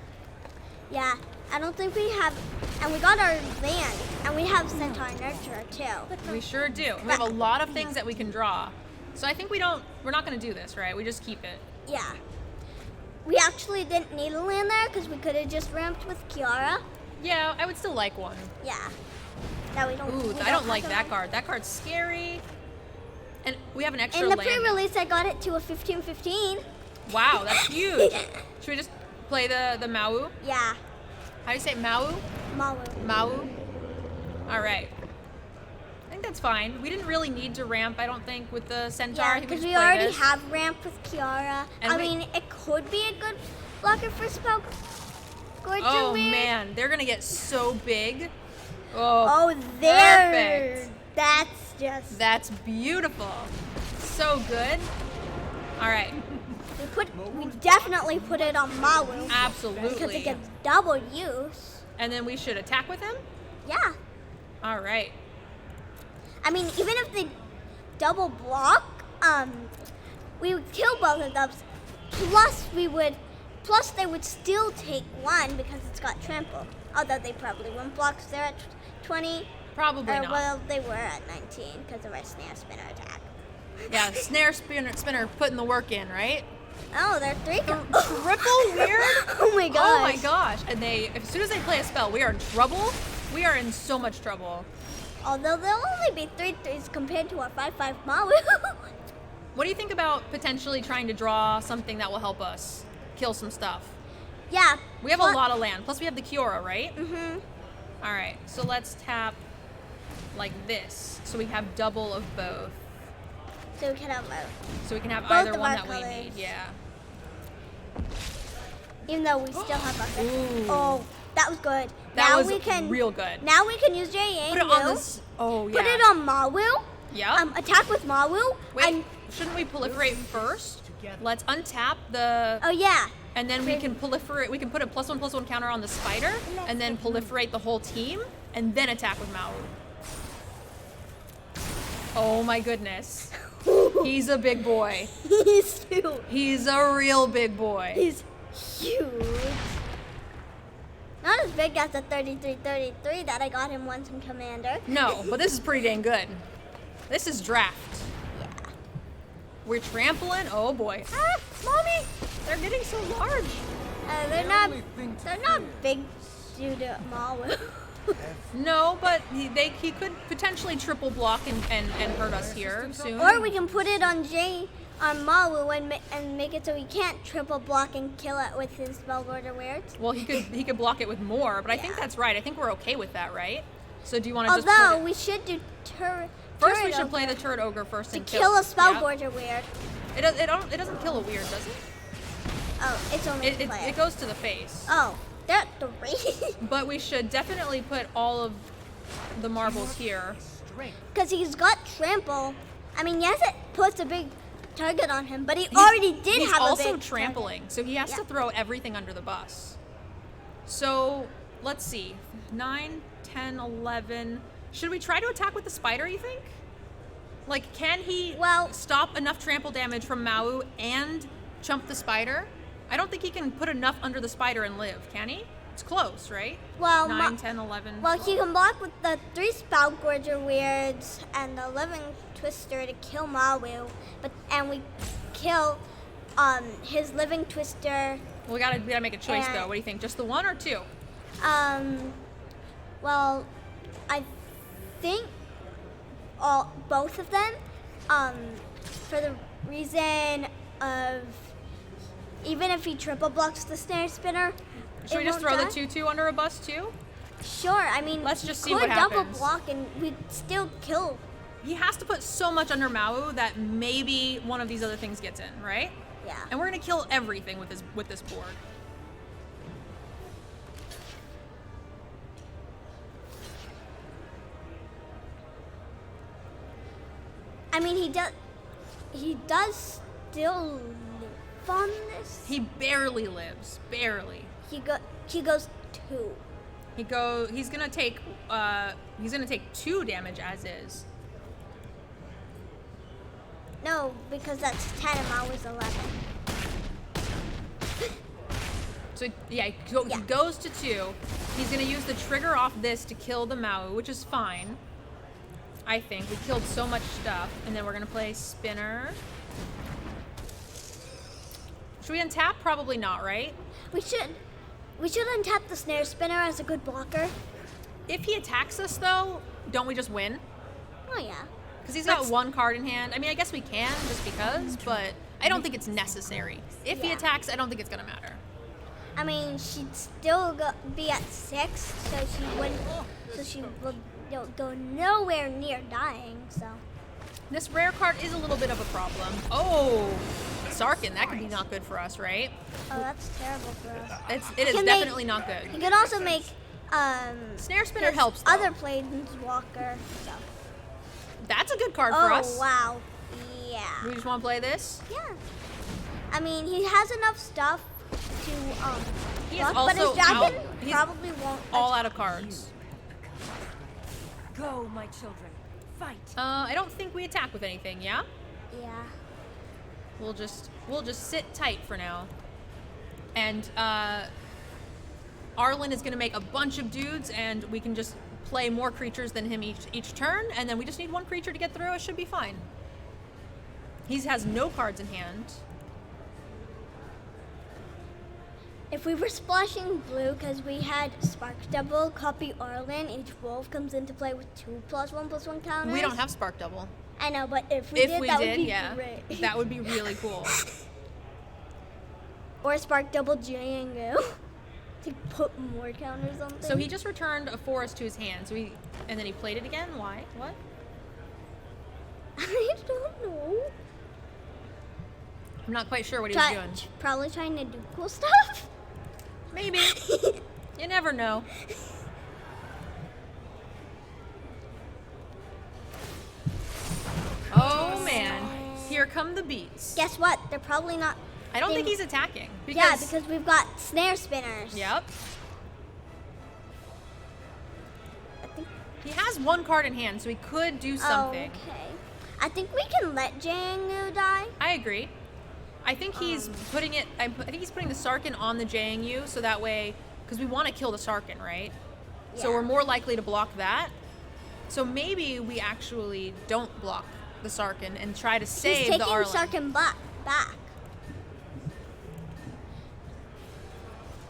Yeah, I don't think we have, and we got our land, and we have Centaur Nurturer too. We sure do. We have a lot of things that we can draw. So I think we're not going to do this, right? We just keep it. Yeah. We actually didn't need a land there because we could have just ramped with Kiara. Yeah, I would still like one. Yeah. That we don't. Ooh, we I don't have like to that run. card. That card's scary. And we have an extra In the land. pre-release, I got it to a 15/15. Wow, that's huge. Should we just play the Mawu? Yeah. How do you say it? Mawu? Mawu. Mawu? All right. I think that's fine. We didn't really need to ramp, I don't think, with the Centaur. I Yeah, think because just we play already this. have ramp with Kiara. And I we- mean, it could be a good blocker for spell. Oh man, they're gonna get so big. Oh, there. perfect. That's just. That's beautiful. So good. All right, We definitely put it on Mawu. Because absolutely. it gets double use. And then we should attack with him? Yeah. All right. I mean, even if they double block, we would kill both of them. Plus they would still take 1 because it's got trample. Although they probably won't block because they're at 20. Probably Or, not. well, they were at 19 because of our snare spinner attack. Yeah, spinner putting the work in, right? Oh, they're 3 Triple weird? Oh my gosh. Oh my gosh. And as soon as they play a spell, we are in trouble. We are in so much trouble. Although there'll only be 3 threes compared to our 5/5 Maui. What do you think about potentially trying to draw something that will help us kill some stuff? Yeah. We have a lot of land. Plus we have the Kiora, right? Mm-hmm. All right. So let's tap like this. So we have double of both. So we can have both. So we can have Both either of one our that we colors. need. Yeah. Even though we still have our Ooh. Oh, that was good. That now was we can real good. Now we can use J Put it on this. Oh, yeah. Put it on Mawu. Yep. Attack with Mawu. Wait, And, shouldn't we proliferate first? Let's untap the... oh yeah. And then we can proliferate. We can put a +1/+1 counter on the spider, and then proliferate the whole team, and then attack with Maui. Oh my goodness. He's a big boy. He's huge. He's a real big boy. He's huge. Not as big as the 3333 that I got him once in Commander. No, but this is pretty dang good. This is draft. Yeah. We're trampling. Oh boy. Ah, mommy! They're getting so large. They're not big due to Mawu. No, but he could potentially triple block and hurt us here soon. Or we can put it on Mawu and make it so he can't triple block and kill it with his Spellborder Weirds. Well, he could block it with more, but I think that's right. I think we're okay with that, right? So do you want to just Although put it... we should do First, we should Ogre play the Turret Ogre first to and kill a Yeah. Spellborder Weird. It doesn't kill a weird, does it? Oh, it's only player. It goes to the face. Oh, they're 3. But we should definitely put all of the marbles here. Because he's got trample. I mean, yes, it puts a big target on him, but he already did He's have a also big trampling, so he has to throw everything under the bus. So let's see, 9, 10, 11. Should we try to attack with the spider? You think? Like, can he stop enough trample damage from Mawu and chump the spider? I don't think he can put enough under the spider and live, can he? It's close, right? Well, 9, 10, 11. Well, he can block with the 3 Spellgorger Weirds and the Living Twister to kill Mawu, and we kill his Living Twister. We gotta make a choice though. What do you think? Just the one or 2? Well, I think both of them, for the reason of even if he triple blocks the snare spinner, Should we just throw the 2/2 under a bus too? Sure. I mean, Let's just see could what double happens. block and we'd still kill. He has to put so much under Mawu that maybe one of these other things gets in, right? Yeah. And we're gonna kill everything with this board. I mean, he does still live on this. He barely lives, barely. He goes 2. He's gonna take 2 damage as is. No, because that's 10 and I was 11. So yeah, he goes to 2. He's gonna use the trigger off this to kill the Mawu, which is fine. I think we killed so much stuff, and then we're gonna play spinner. Should we untap? Probably not, right? We should untap the snare spinner as a good blocker. If he attacks us, though, don't we just win? Oh yeah. Because he's got 1 card in hand. I mean, I guess we can just because, but I don't think it's necessary. If he attacks, I don't think it's gonna matter. I mean, she'd still be at 6, so she would go nowhere near dying. So This rare card is a little bit of a problem. Oh, Sarkin, that could be not good for us, right? oh, that's terrible for us. It is definitely not You good. could also make Snare Spinner his helps, though. other Planeswalker. So. That's a good card for us. Oh wow. Yeah. We just want to play this? Yeah. I mean, he has enough stuff to He is block, but his also dragon he's probably won't. all out of cards. Go, my children. Fight. I don't think we attack with anything, yeah? Yeah. We'll just sit tight for now. And Arlen is going to make a bunch of dudes, and we can just play more creatures than him each turn, and then we just need one creature to get through. It should be fine. He has no cards in hand. If we were splashing blue because we had Spark Double, copy Arlen, each wolf comes into play with 2+1/+1 counters. We don't have Spark Double. I know, but if we did, that would be yeah, great. that would be really cool. Or Spark Double Django to put more counters on things. So he just returned a forest to his hand. And then he played it again. Why? What? I don't know. I'm not quite sure what he was doing. Probably trying to do cool stuff. Maybe. You never know. Oh man, here come the beats. Guess what? They're probably not. I don't think he's attacking. Yeah, because we've got snare spinners. Yep. I think. He has one card in hand, so he could do something. Okay. I think we can let Django die. I agree. I think he's putting it. I think he's putting the Sarkhan on the Jangu, so that way, because we want to kill the Sarkhan, right? Yeah. So we're more likely to block that. So maybe we actually don't block the Sarkhan and try to save the Arlen. He's taking Sarkhan back.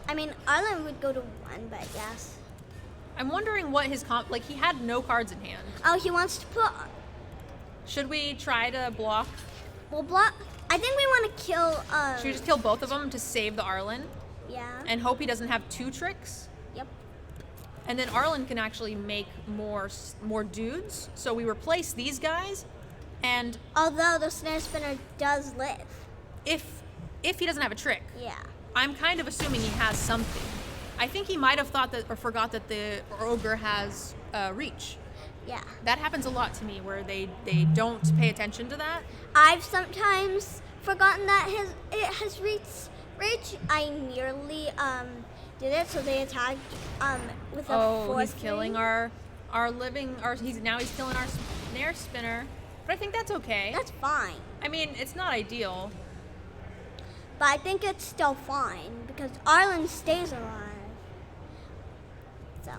I mean, Arlen would go to 1, but yes. I'm wondering what his like. He had no cards in hand. Oh, he wants to put. Should we try to block? We'll block. I think we want to kill. Should we just kill both of them to save the Arlen? Yeah. And hope he doesn't have 2 tricks? Yep. And then Arlen can actually make more dudes. So we replace these guys, and although the snare spinner does live. if he doesn't have a trick, Yeah. I'm kind of assuming he has something. I think he might have thought that or forgot that the ogre has reach. Yeah. That happens a lot to me where they don't pay attention to that. I've sometimes forgotten that it has reach. I nearly did it, so they attacked with a 4/3. He's killing our he's killing our snare spinner. But I think that's okay. That's fine. I mean, it's not ideal. But I think it's still fine because Arlen stays alive. So.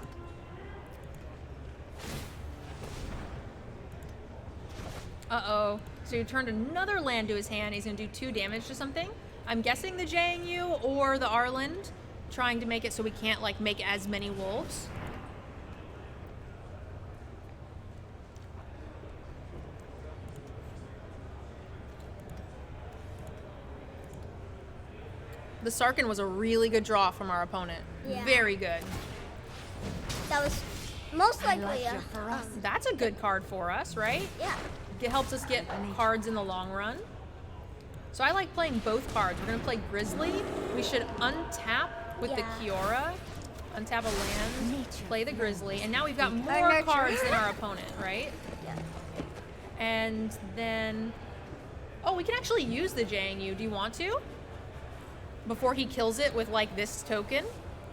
Uh-oh. So he turned another land to his hand. He's going to do 2 damage to something. I'm guessing the Jangu or the Arlen, trying to make it so we can't, like, make as many wolves. The Sarkhan was a really good draw from our opponent. Yeah. Very good. That was most likely like your ferocity. That's a good card for us, right? yeah. It helps us get cards in the long run. So I like playing both cards. We're going to play Grizzly. We should untap with the Yeah. Kiora. Untap a land, Nature. play the Grizzly, and now we've got more Nurture. cards than our opponent, right? Yeah. And then... Oh, we can actually use the Jangu. Do you want to? Before he kills it with, like, this token?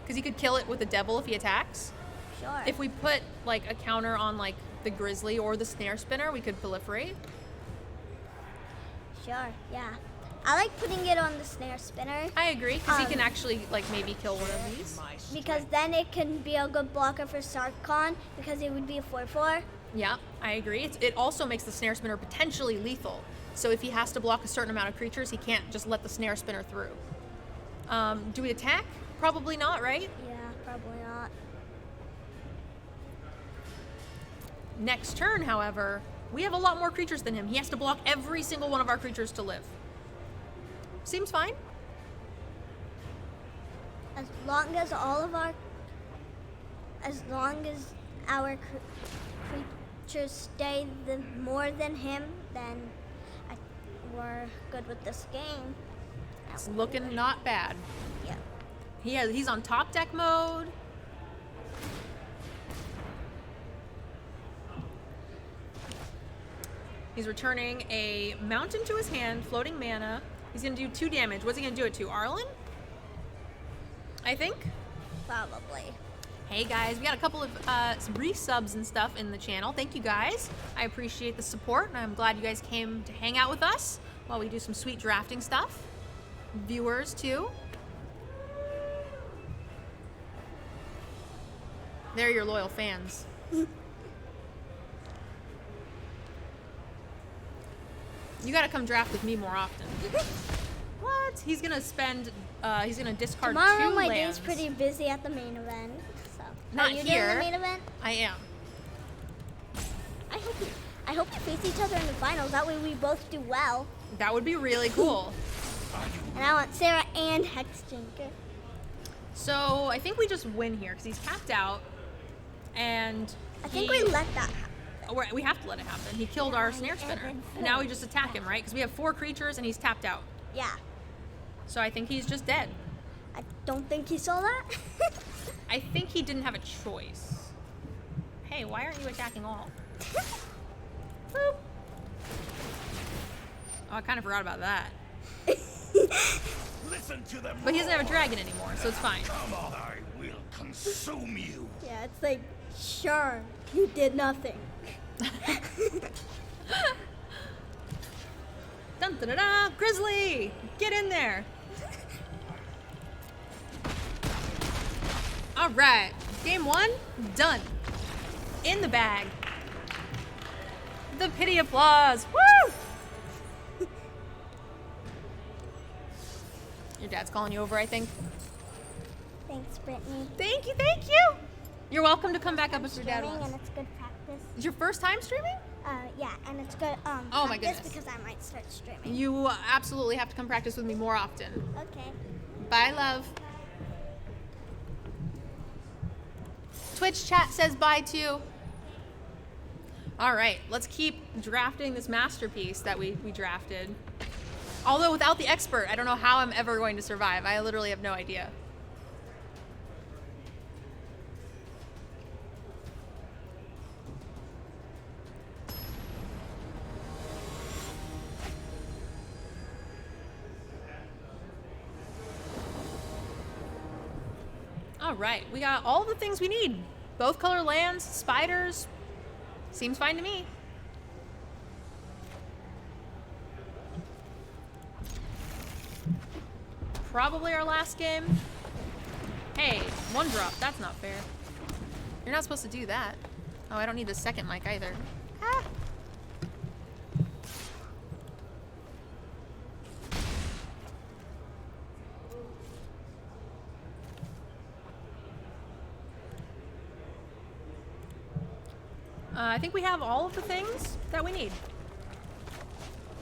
Because he could kill it with the Devil if he attacks. Sure. If we put, like, a counter on, like, the Grizzly or the Snare Spinner, we could proliferate. Sure. Yeah. I like putting it on the snare spinner I agree, because he can actually, like, maybe kill one of these. because then it can be a good blocker for Sarkhan because it would be a 4/4. Yeah, I agree. It also makes the Snare Spinner potentially lethal. So if he has to block a certain amount of creatures, he can't just let the Snare Spinner through. Do we attack? Probably not, right? Yeah, probably not. Next turn, however, we have a lot more creatures than him. He has to block every single one of our creatures to live. Seems fine. As long as our creatures stay more than him, then we're good with this game. It's looking not bad. Yeah. He's on top deck mode. He's returning a mountain to his hand, floating mana. He's going to do 2 damage. What's he going to do it to? Arlen? I think. Probably. Hey guys, we got a couple of some resubs and stuff in the channel. Thank you guys. I appreciate the support, and I'm glad you guys came to hang out with us while we do some sweet drafting stuff. Viewers too. They're your loyal fans. You gotta come draft with me more often. What? He's gonna spend, he's gonna discard Tomorrow 2 my lands. day's pretty busy at the main event. So. Not Are you here. doing the main event? I am. I hope to face each other in the finals. That way we both do well. That would be really cool. And I want Sarah and Hexdrinker. So I think we just win here because he's tapped out, and I think we let that happen. we have to let it happen. He killed our snare spinner, and now we just attack him, right? Because we have 4 creatures and he's tapped out. Yeah. So I think he's just dead. I don't think he saw that. I think he didn't have a choice. Hey, why aren't you attacking all? Boop. Oh, I kind of forgot about that. Listen to them. But he doesn't have a dragon anymore, so it's fine. Come on, I will consume you. Yeah, it's like, sure, you did nothing. Dun da da da! Grizzly! Get in there! Alright, game 1, done. In the bag. The pity applause! Woo! Your dad's calling you over, I think. Thanks, Brittany. Thank you, thank you! You're welcome to come back up if your dad Streaming, wants. and it's good practice. Is your first time streaming? Yeah, and it's good Oh my practice goodness. because I might start streaming. You absolutely have to come practice with me more often. Okay. Bye, love. Twitch chat says bye too. All right, let's keep drafting this masterpiece that we drafted. Although without the expert, I don't know how I'm ever going to survive. I literally have no idea. All right, we got all the things we need. Both color lands, spiders. Seems fine to me. Probably our last game. Hey, 1-drop, that's not fair. You're not supposed to do that. Oh, I don't need the second mic either. Ah. I think we have all of the things that we need.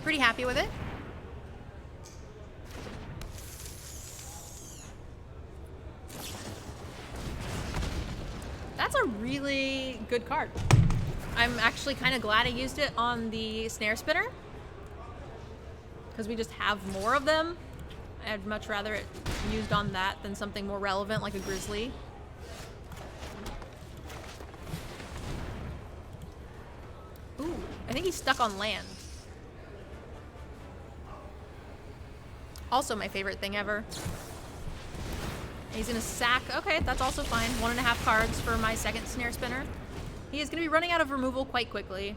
Pretty happy with it. That's a really good card. I'm actually kind of glad I used it on the snare spinner because we just have more of them. I'd much rather it used on that than something more relevant like a grizzly. Ooh, I think he's stuck on land. Also my favorite thing ever. He's gonna sack, okay, that's also fine. 1.5 cards for my second snare spinner. He is gonna be running out of removal quite quickly.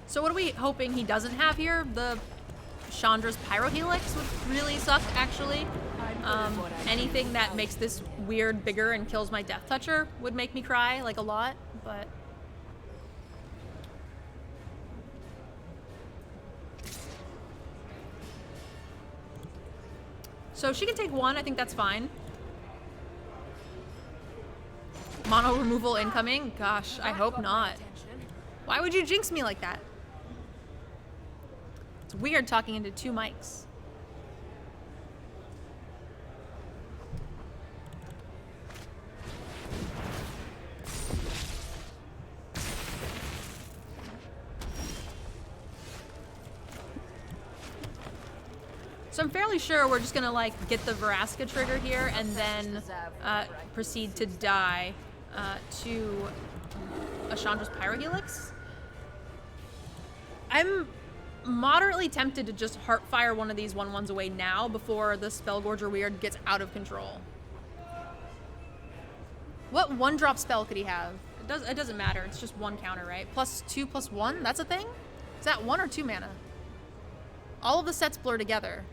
So what are we hoping he doesn't have here? The Chandra's Pyrohelix would really suck, actually. Anything that makes this weird bigger and kills my Death Toucher would make me cry, like, a lot, but... So she can take 1, I think that's fine. Mono removal incoming? Gosh, I hope not. Why would you jinx me like that? It's weird talking into 2 mics. So I'm fairly sure we're just gonna like get the Veraska trigger here and then proceed to die to a Chandra's Pyrohelix. I'm moderately tempted to just Heartfire one of these 1/1s away now before the Spellgorger Weird gets out of control. What 1-drop spell could he have? It doesn't matter, it's just 1 counter, right? +2/+1, that's a thing? Is that 1 or 2 mana? All of the sets blur together.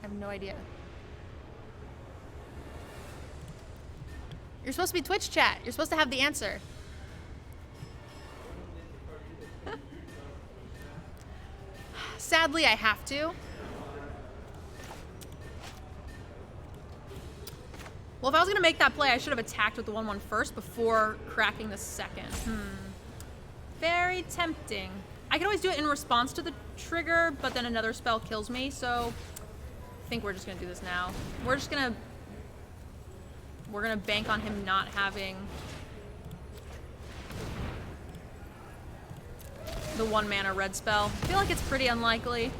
I have no idea. You're supposed to be Twitch chat. You're supposed to have the answer. Sadly, I have to. Well, if I was going to make that play, I should have attacked with the 1/1 first before cracking the second. Very tempting. I can always do it in response to the trigger, but then another spell kills me, so I think we're just going to do this now. We're going to bank on him not having the 1 mana red spell. I feel like it's pretty unlikely.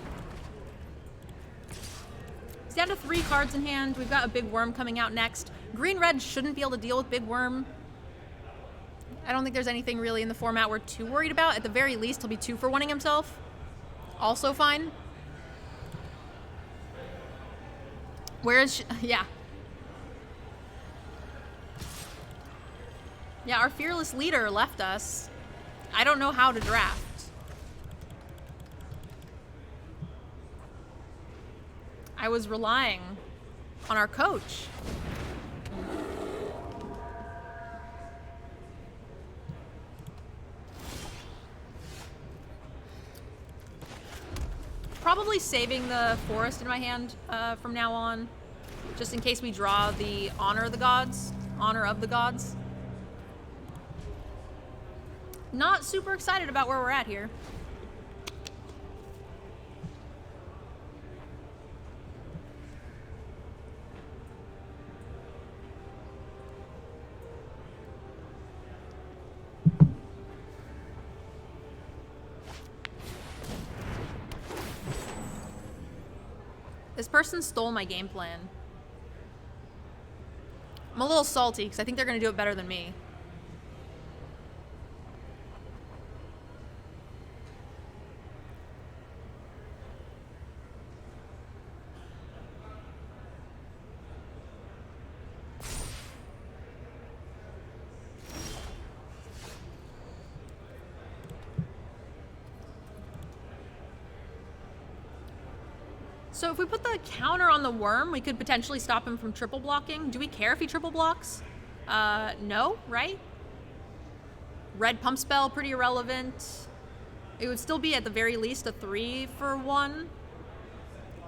He's down to 3 cards in hand. We've got a big worm coming out next. Green-red shouldn't be able to deal with big worm. I don't think there's anything really in the format we're too worried about. At the very least, he'll be 2 for 1ing himself. Also fine. Where is yeah. Yeah, our fearless leader left us. I don't know how to draft. I was relying on our coach. Probably saving the forest in my hand from now on, just in case we draw the honor of the gods. Not super excited about where we're at here. This person stole my game plan. I'm a little salty because I think they're going to do it better than me. So if we put the counter on the worm, we could potentially stop him from triple blocking. Do we care if he triple blocks? No, right? Red pump spell, pretty irrelevant. It would still be at the very least a 3 for 1.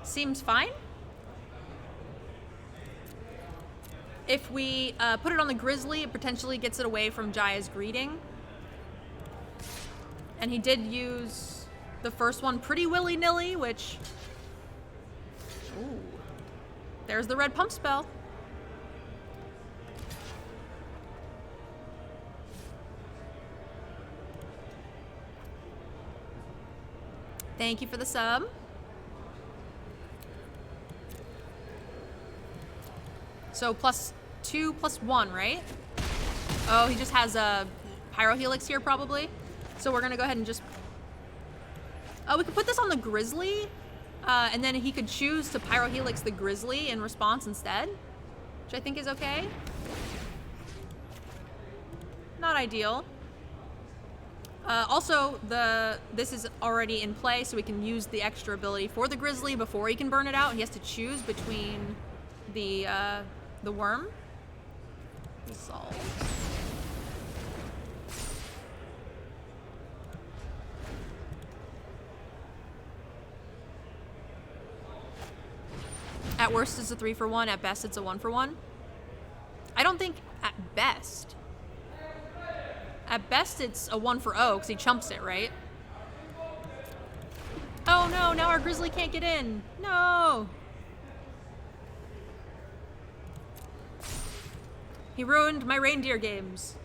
Seems fine. If we put it on the Grizzly, it potentially gets it away from Jaya's greeting. And he did use the first one pretty willy-nilly, which... Ooh. There's the red pump spell. Thank you for the sub. So +2 +1, right? Oh, he just has a Pyro Helix here probably. So we're gonna go ahead and just... Oh, we could put this on the Grizzly. And then he could choose to Pyro Helix the Grizzly in response instead, which I think is okay. Not ideal. Also, this is already in play, so we can use the extra ability for the Grizzly before he can burn it out. He has to choose between the worm. Resolve. At worst, it's a 3 for 1. At best, it's a 1 for 1. I don't think at best. At best, it's a 1 for O because he chumps it, right? Oh no, now our Grizzly can't get in. No! He ruined my reindeer games.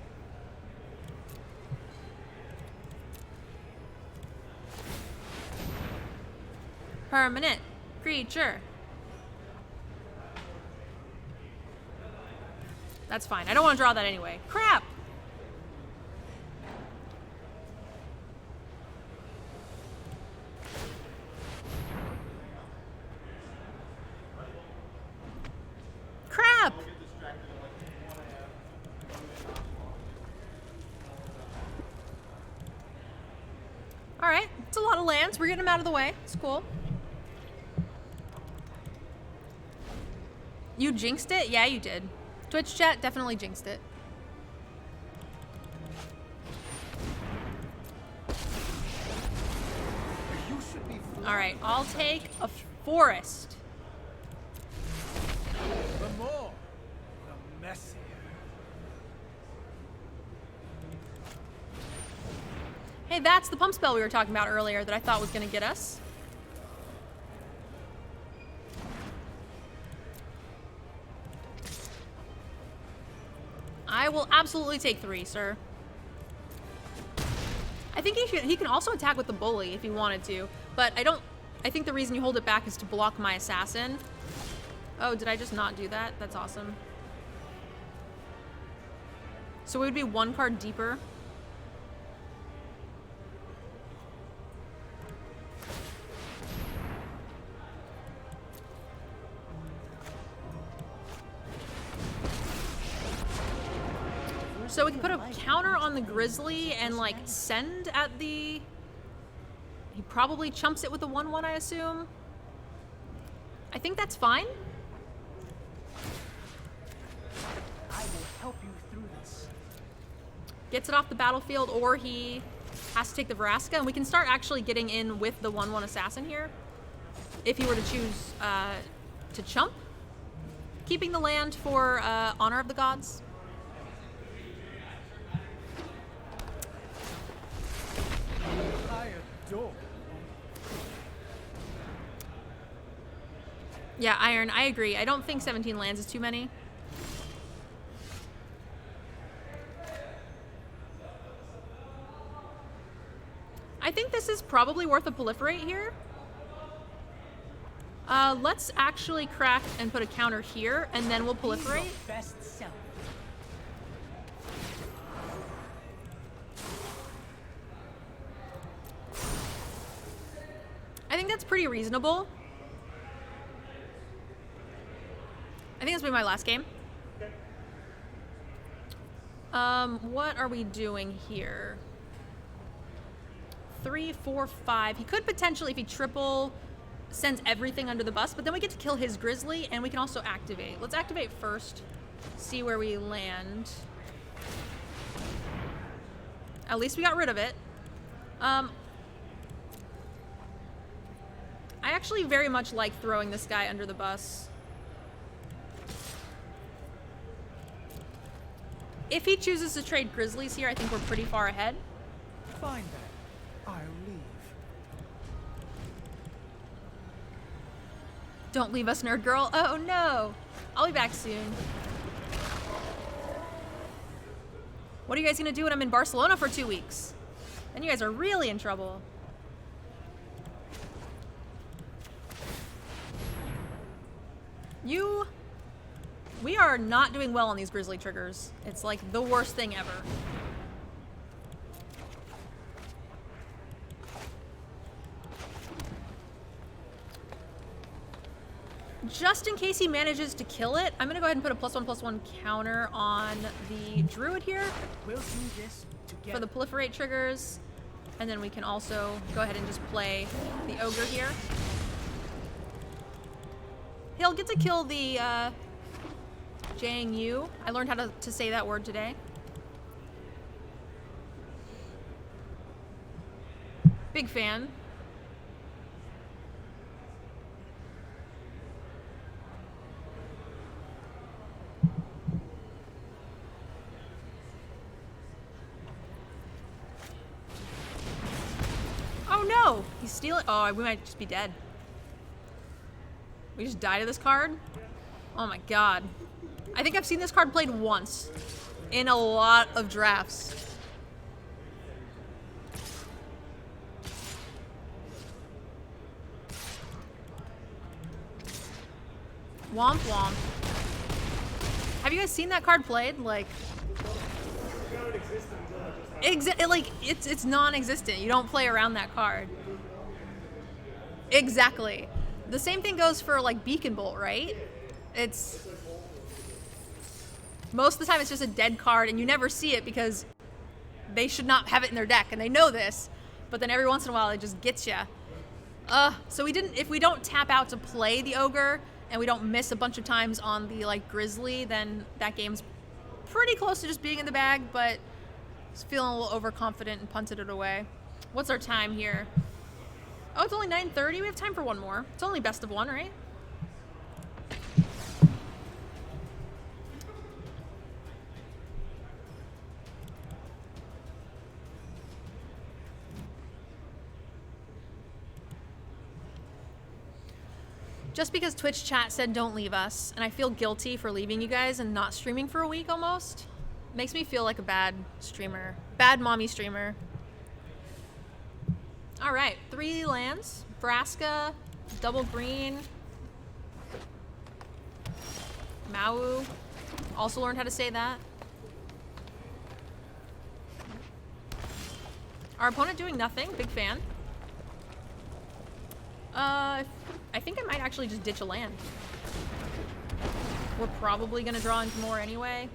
Permanent creature. That's fine. I don't want to draw that anyway. Crap! Crap! Alright, it's a lot of lands. We're getting them out of the way. It's cool. You jinxed it? Yeah, you did. Twitch chat definitely jinxed it. All right, I'll take a forest. The more, the messier. Hey, that's the pump spell we were talking about earlier that I thought was going to get us. I will absolutely take 3, sir. I think he can also attack with the bully if he wanted to, but I think the reason you hold it back is to block my assassin. Oh, did I just not do that? That's awesome. So we would be 1 card deeper. So we can put a counter on the Grizzly and like send at the... He probably chumps it with a 1/1, I assume. I think that's fine. I will help you through this. Gets it off the battlefield, or he has to take the Vraska, and we can start actually getting in with the 1/1 assassin here. If he were to choose to chump. Keeping the land for Honor of the Gods. I adore. Yeah, Iron, I agree. I don't think 17 lands is too many. I think this is probably worth a proliferate here. Let's actually crack and put a counter here, and then we'll proliferate. Best self. I think that's pretty reasonable. I think that's been my last game. What are we doing here? 3, 4, 5. He could potentially, if he triple, sends everything under the bus, but then we get to kill his Grizzly, and we can also activate. Let's activate first, see where we land. At least we got rid of it. I actually very much like throwing this guy under the bus. If he chooses to trade Grizzlies here, I think we're pretty far ahead. Find that. I'll leave. Don't leave us, Nerd Girl. Oh no. I'll be back soon. What are you guys gonna do when I'm in Barcelona for 2 weeks? Then you guys are really in trouble. We are not doing well on these Grizzly triggers. It's like the worst thing ever. Just in case he manages to kill it, I'm gonna go ahead and put a +1/+1 counter on the Druid here We'll do this together. for the proliferate triggers. And then we can also go ahead and just play the Ogre here. He'll get to kill the Jang Yu. I learned how to say that word today. Big fan. Oh no! He's stealing. Oh, we might just be dead. We just died to this card? Oh my god. I think I've seen this card played once in a lot of drafts. Womp womp. Have you guys seen that card played? Like, it's non-existent. You don't play around that card. Exactly. The same thing goes for like Beacon Bolt, right? It's most of the time it's just a dead card and you never see it because they should not have it in their deck and they know this, but then every once in a while it just gets you. So if we don't tap out to play the Ogre, and we don't miss a bunch of times on the like Grizzly, then that game's pretty close to just being in the bag, but just feeling a little overconfident and punted it away. What's our time here? Oh, it's only 9:30. We have time for one more. It's only best of one, right? Just because Twitch chat said don't leave us, and I feel guilty for leaving you guys and not streaming for a week almost, makes me feel like a bad streamer. Bad mommy streamer. All right, 3 lands. Vraska, double green. Mau. Also learned how to say that. Our opponent doing nothing. Big fan. I think I might actually just ditch a land. We're probably gonna draw into more anyway.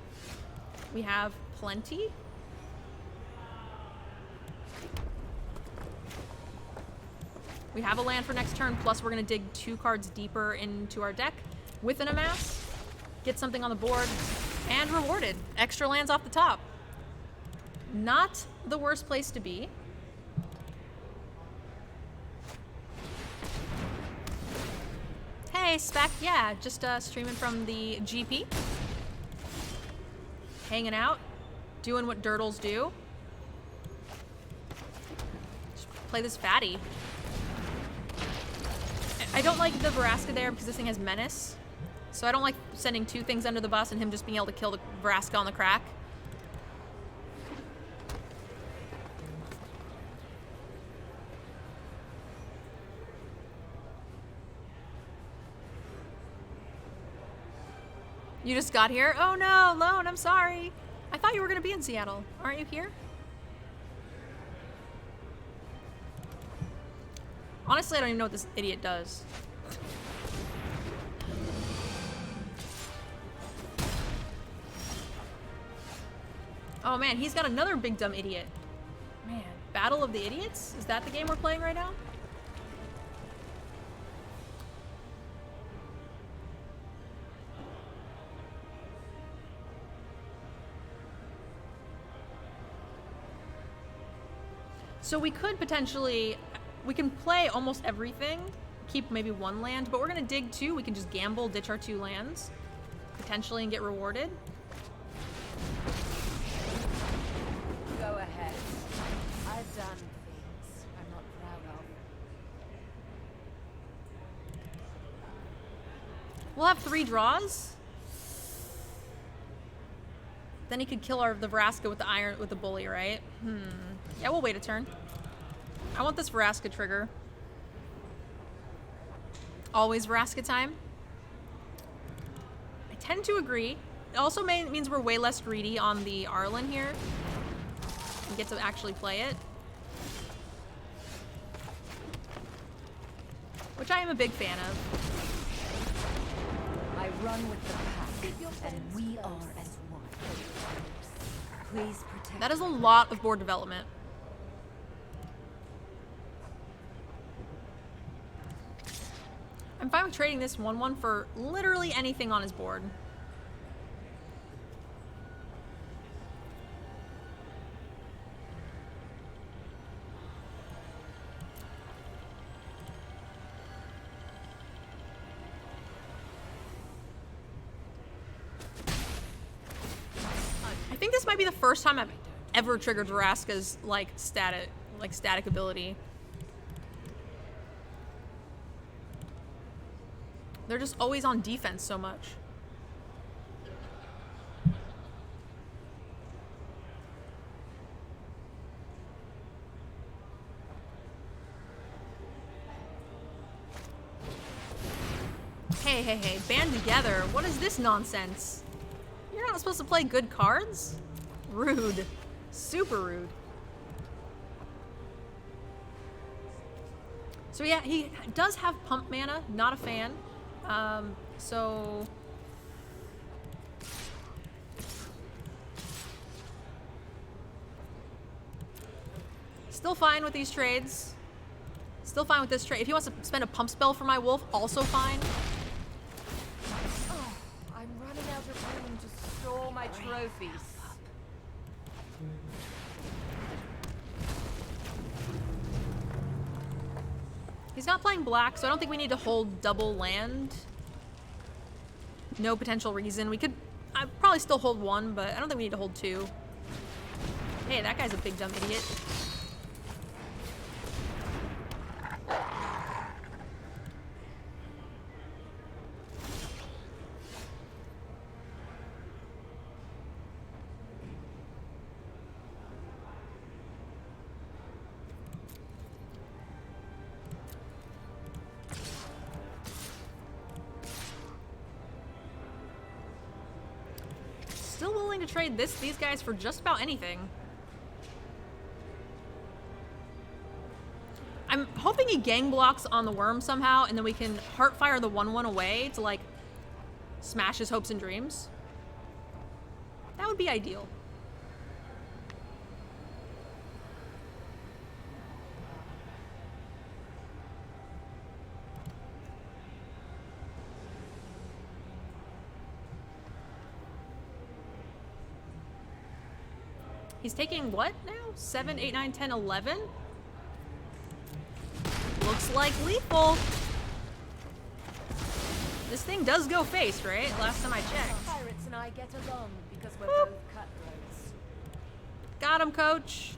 We have plenty. We have a land for next turn, plus we're gonna dig 2 cards deeper into our deck with an amass, get something on the board, and rewarded. Extra lands off the top. Not the worst place to be. Hey, Spec, yeah, just streaming from the GP. Hanging out, doing what dirtles do. Just play this fatty. I don't like the Vraska there because this thing has Menace. So I don't like sending 2 things under the bus and him just being able to kill the Vraska on the crack. You just got here? Oh no, Lone, I'm sorry. I thought you were gonna be in Seattle. Aren't you here? Honestly, I don't even know what this idiot does. Oh man, he's got another big dumb idiot. Man, Battle of the Idiots? Is that the game we're playing right now? So we could potentially, we can play almost everything, keep maybe 1 land, but we're gonna dig 2. We can just gamble, ditch our 2 lands, potentially, and get rewarded. Go ahead. I've done things I'm not proud of. We'll have 3 draws. Then he could kill the Vraska with the bully, right? Yeah, we'll wait a turn. I want this Vraska trigger. Always Vraska time. I tend to agree. It also means we're way less greedy on the Arlen here. We get to actually play it. Which I am a big fan of. I run with the pack, and we are as one. Please protect. That is a lot of board development. I'm fine with trading this 1/1 for literally anything on his board. I think this might be the first time I've ever triggered Vraska's static ability. They're just always on defense so much. Hey, band together. What is this nonsense? You're not supposed to play good cards? Rude. Super rude. So yeah, he does have pump mana, not a fan. So still fine with these trades. Still fine with this trade. If he wants to spend a pump spell for my wolf, also fine. trophies. He's not playing black, so I don't think we need to hold double land. No potential reason. We could I'd probably still hold one, but I don't think we need to hold two. Hey, that guy's a big dumb idiot. Still willing to trade these guys for just about anything. I'm hoping he gang blocks on the worm somehow, and then we can heartfire the 1/1 away to like smash his hopes and dreams. That would be ideal. He's taking what now? 7, 8, 9, 10, 11? Looks like lethal. This thing does go face, right? Last time I checked. Pirates and I get along because we're both cutthroats. Got him, coach.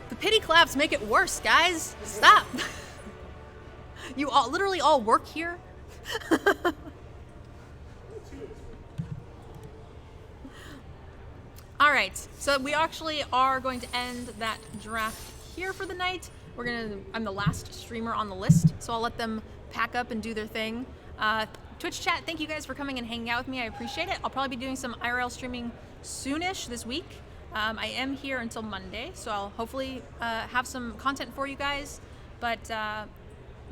The pity claps make it worse, guys. Stop. You all literally all work here. All right, so we actually are going to end that draft here for the night. I'm the last streamer on the list, so I'll let them pack up and do their thing. Twitch chat, thank you guys for coming and hanging out with me. I appreciate it. I'll probably be doing some IRL streaming soonish this week. I am here until Monday, so I'll hopefully have some content for you guys. But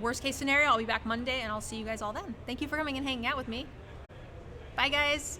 worst case scenario, I'll be back Monday, and I'll see you guys all then. Thank you for coming and hanging out with me. Bye, guys.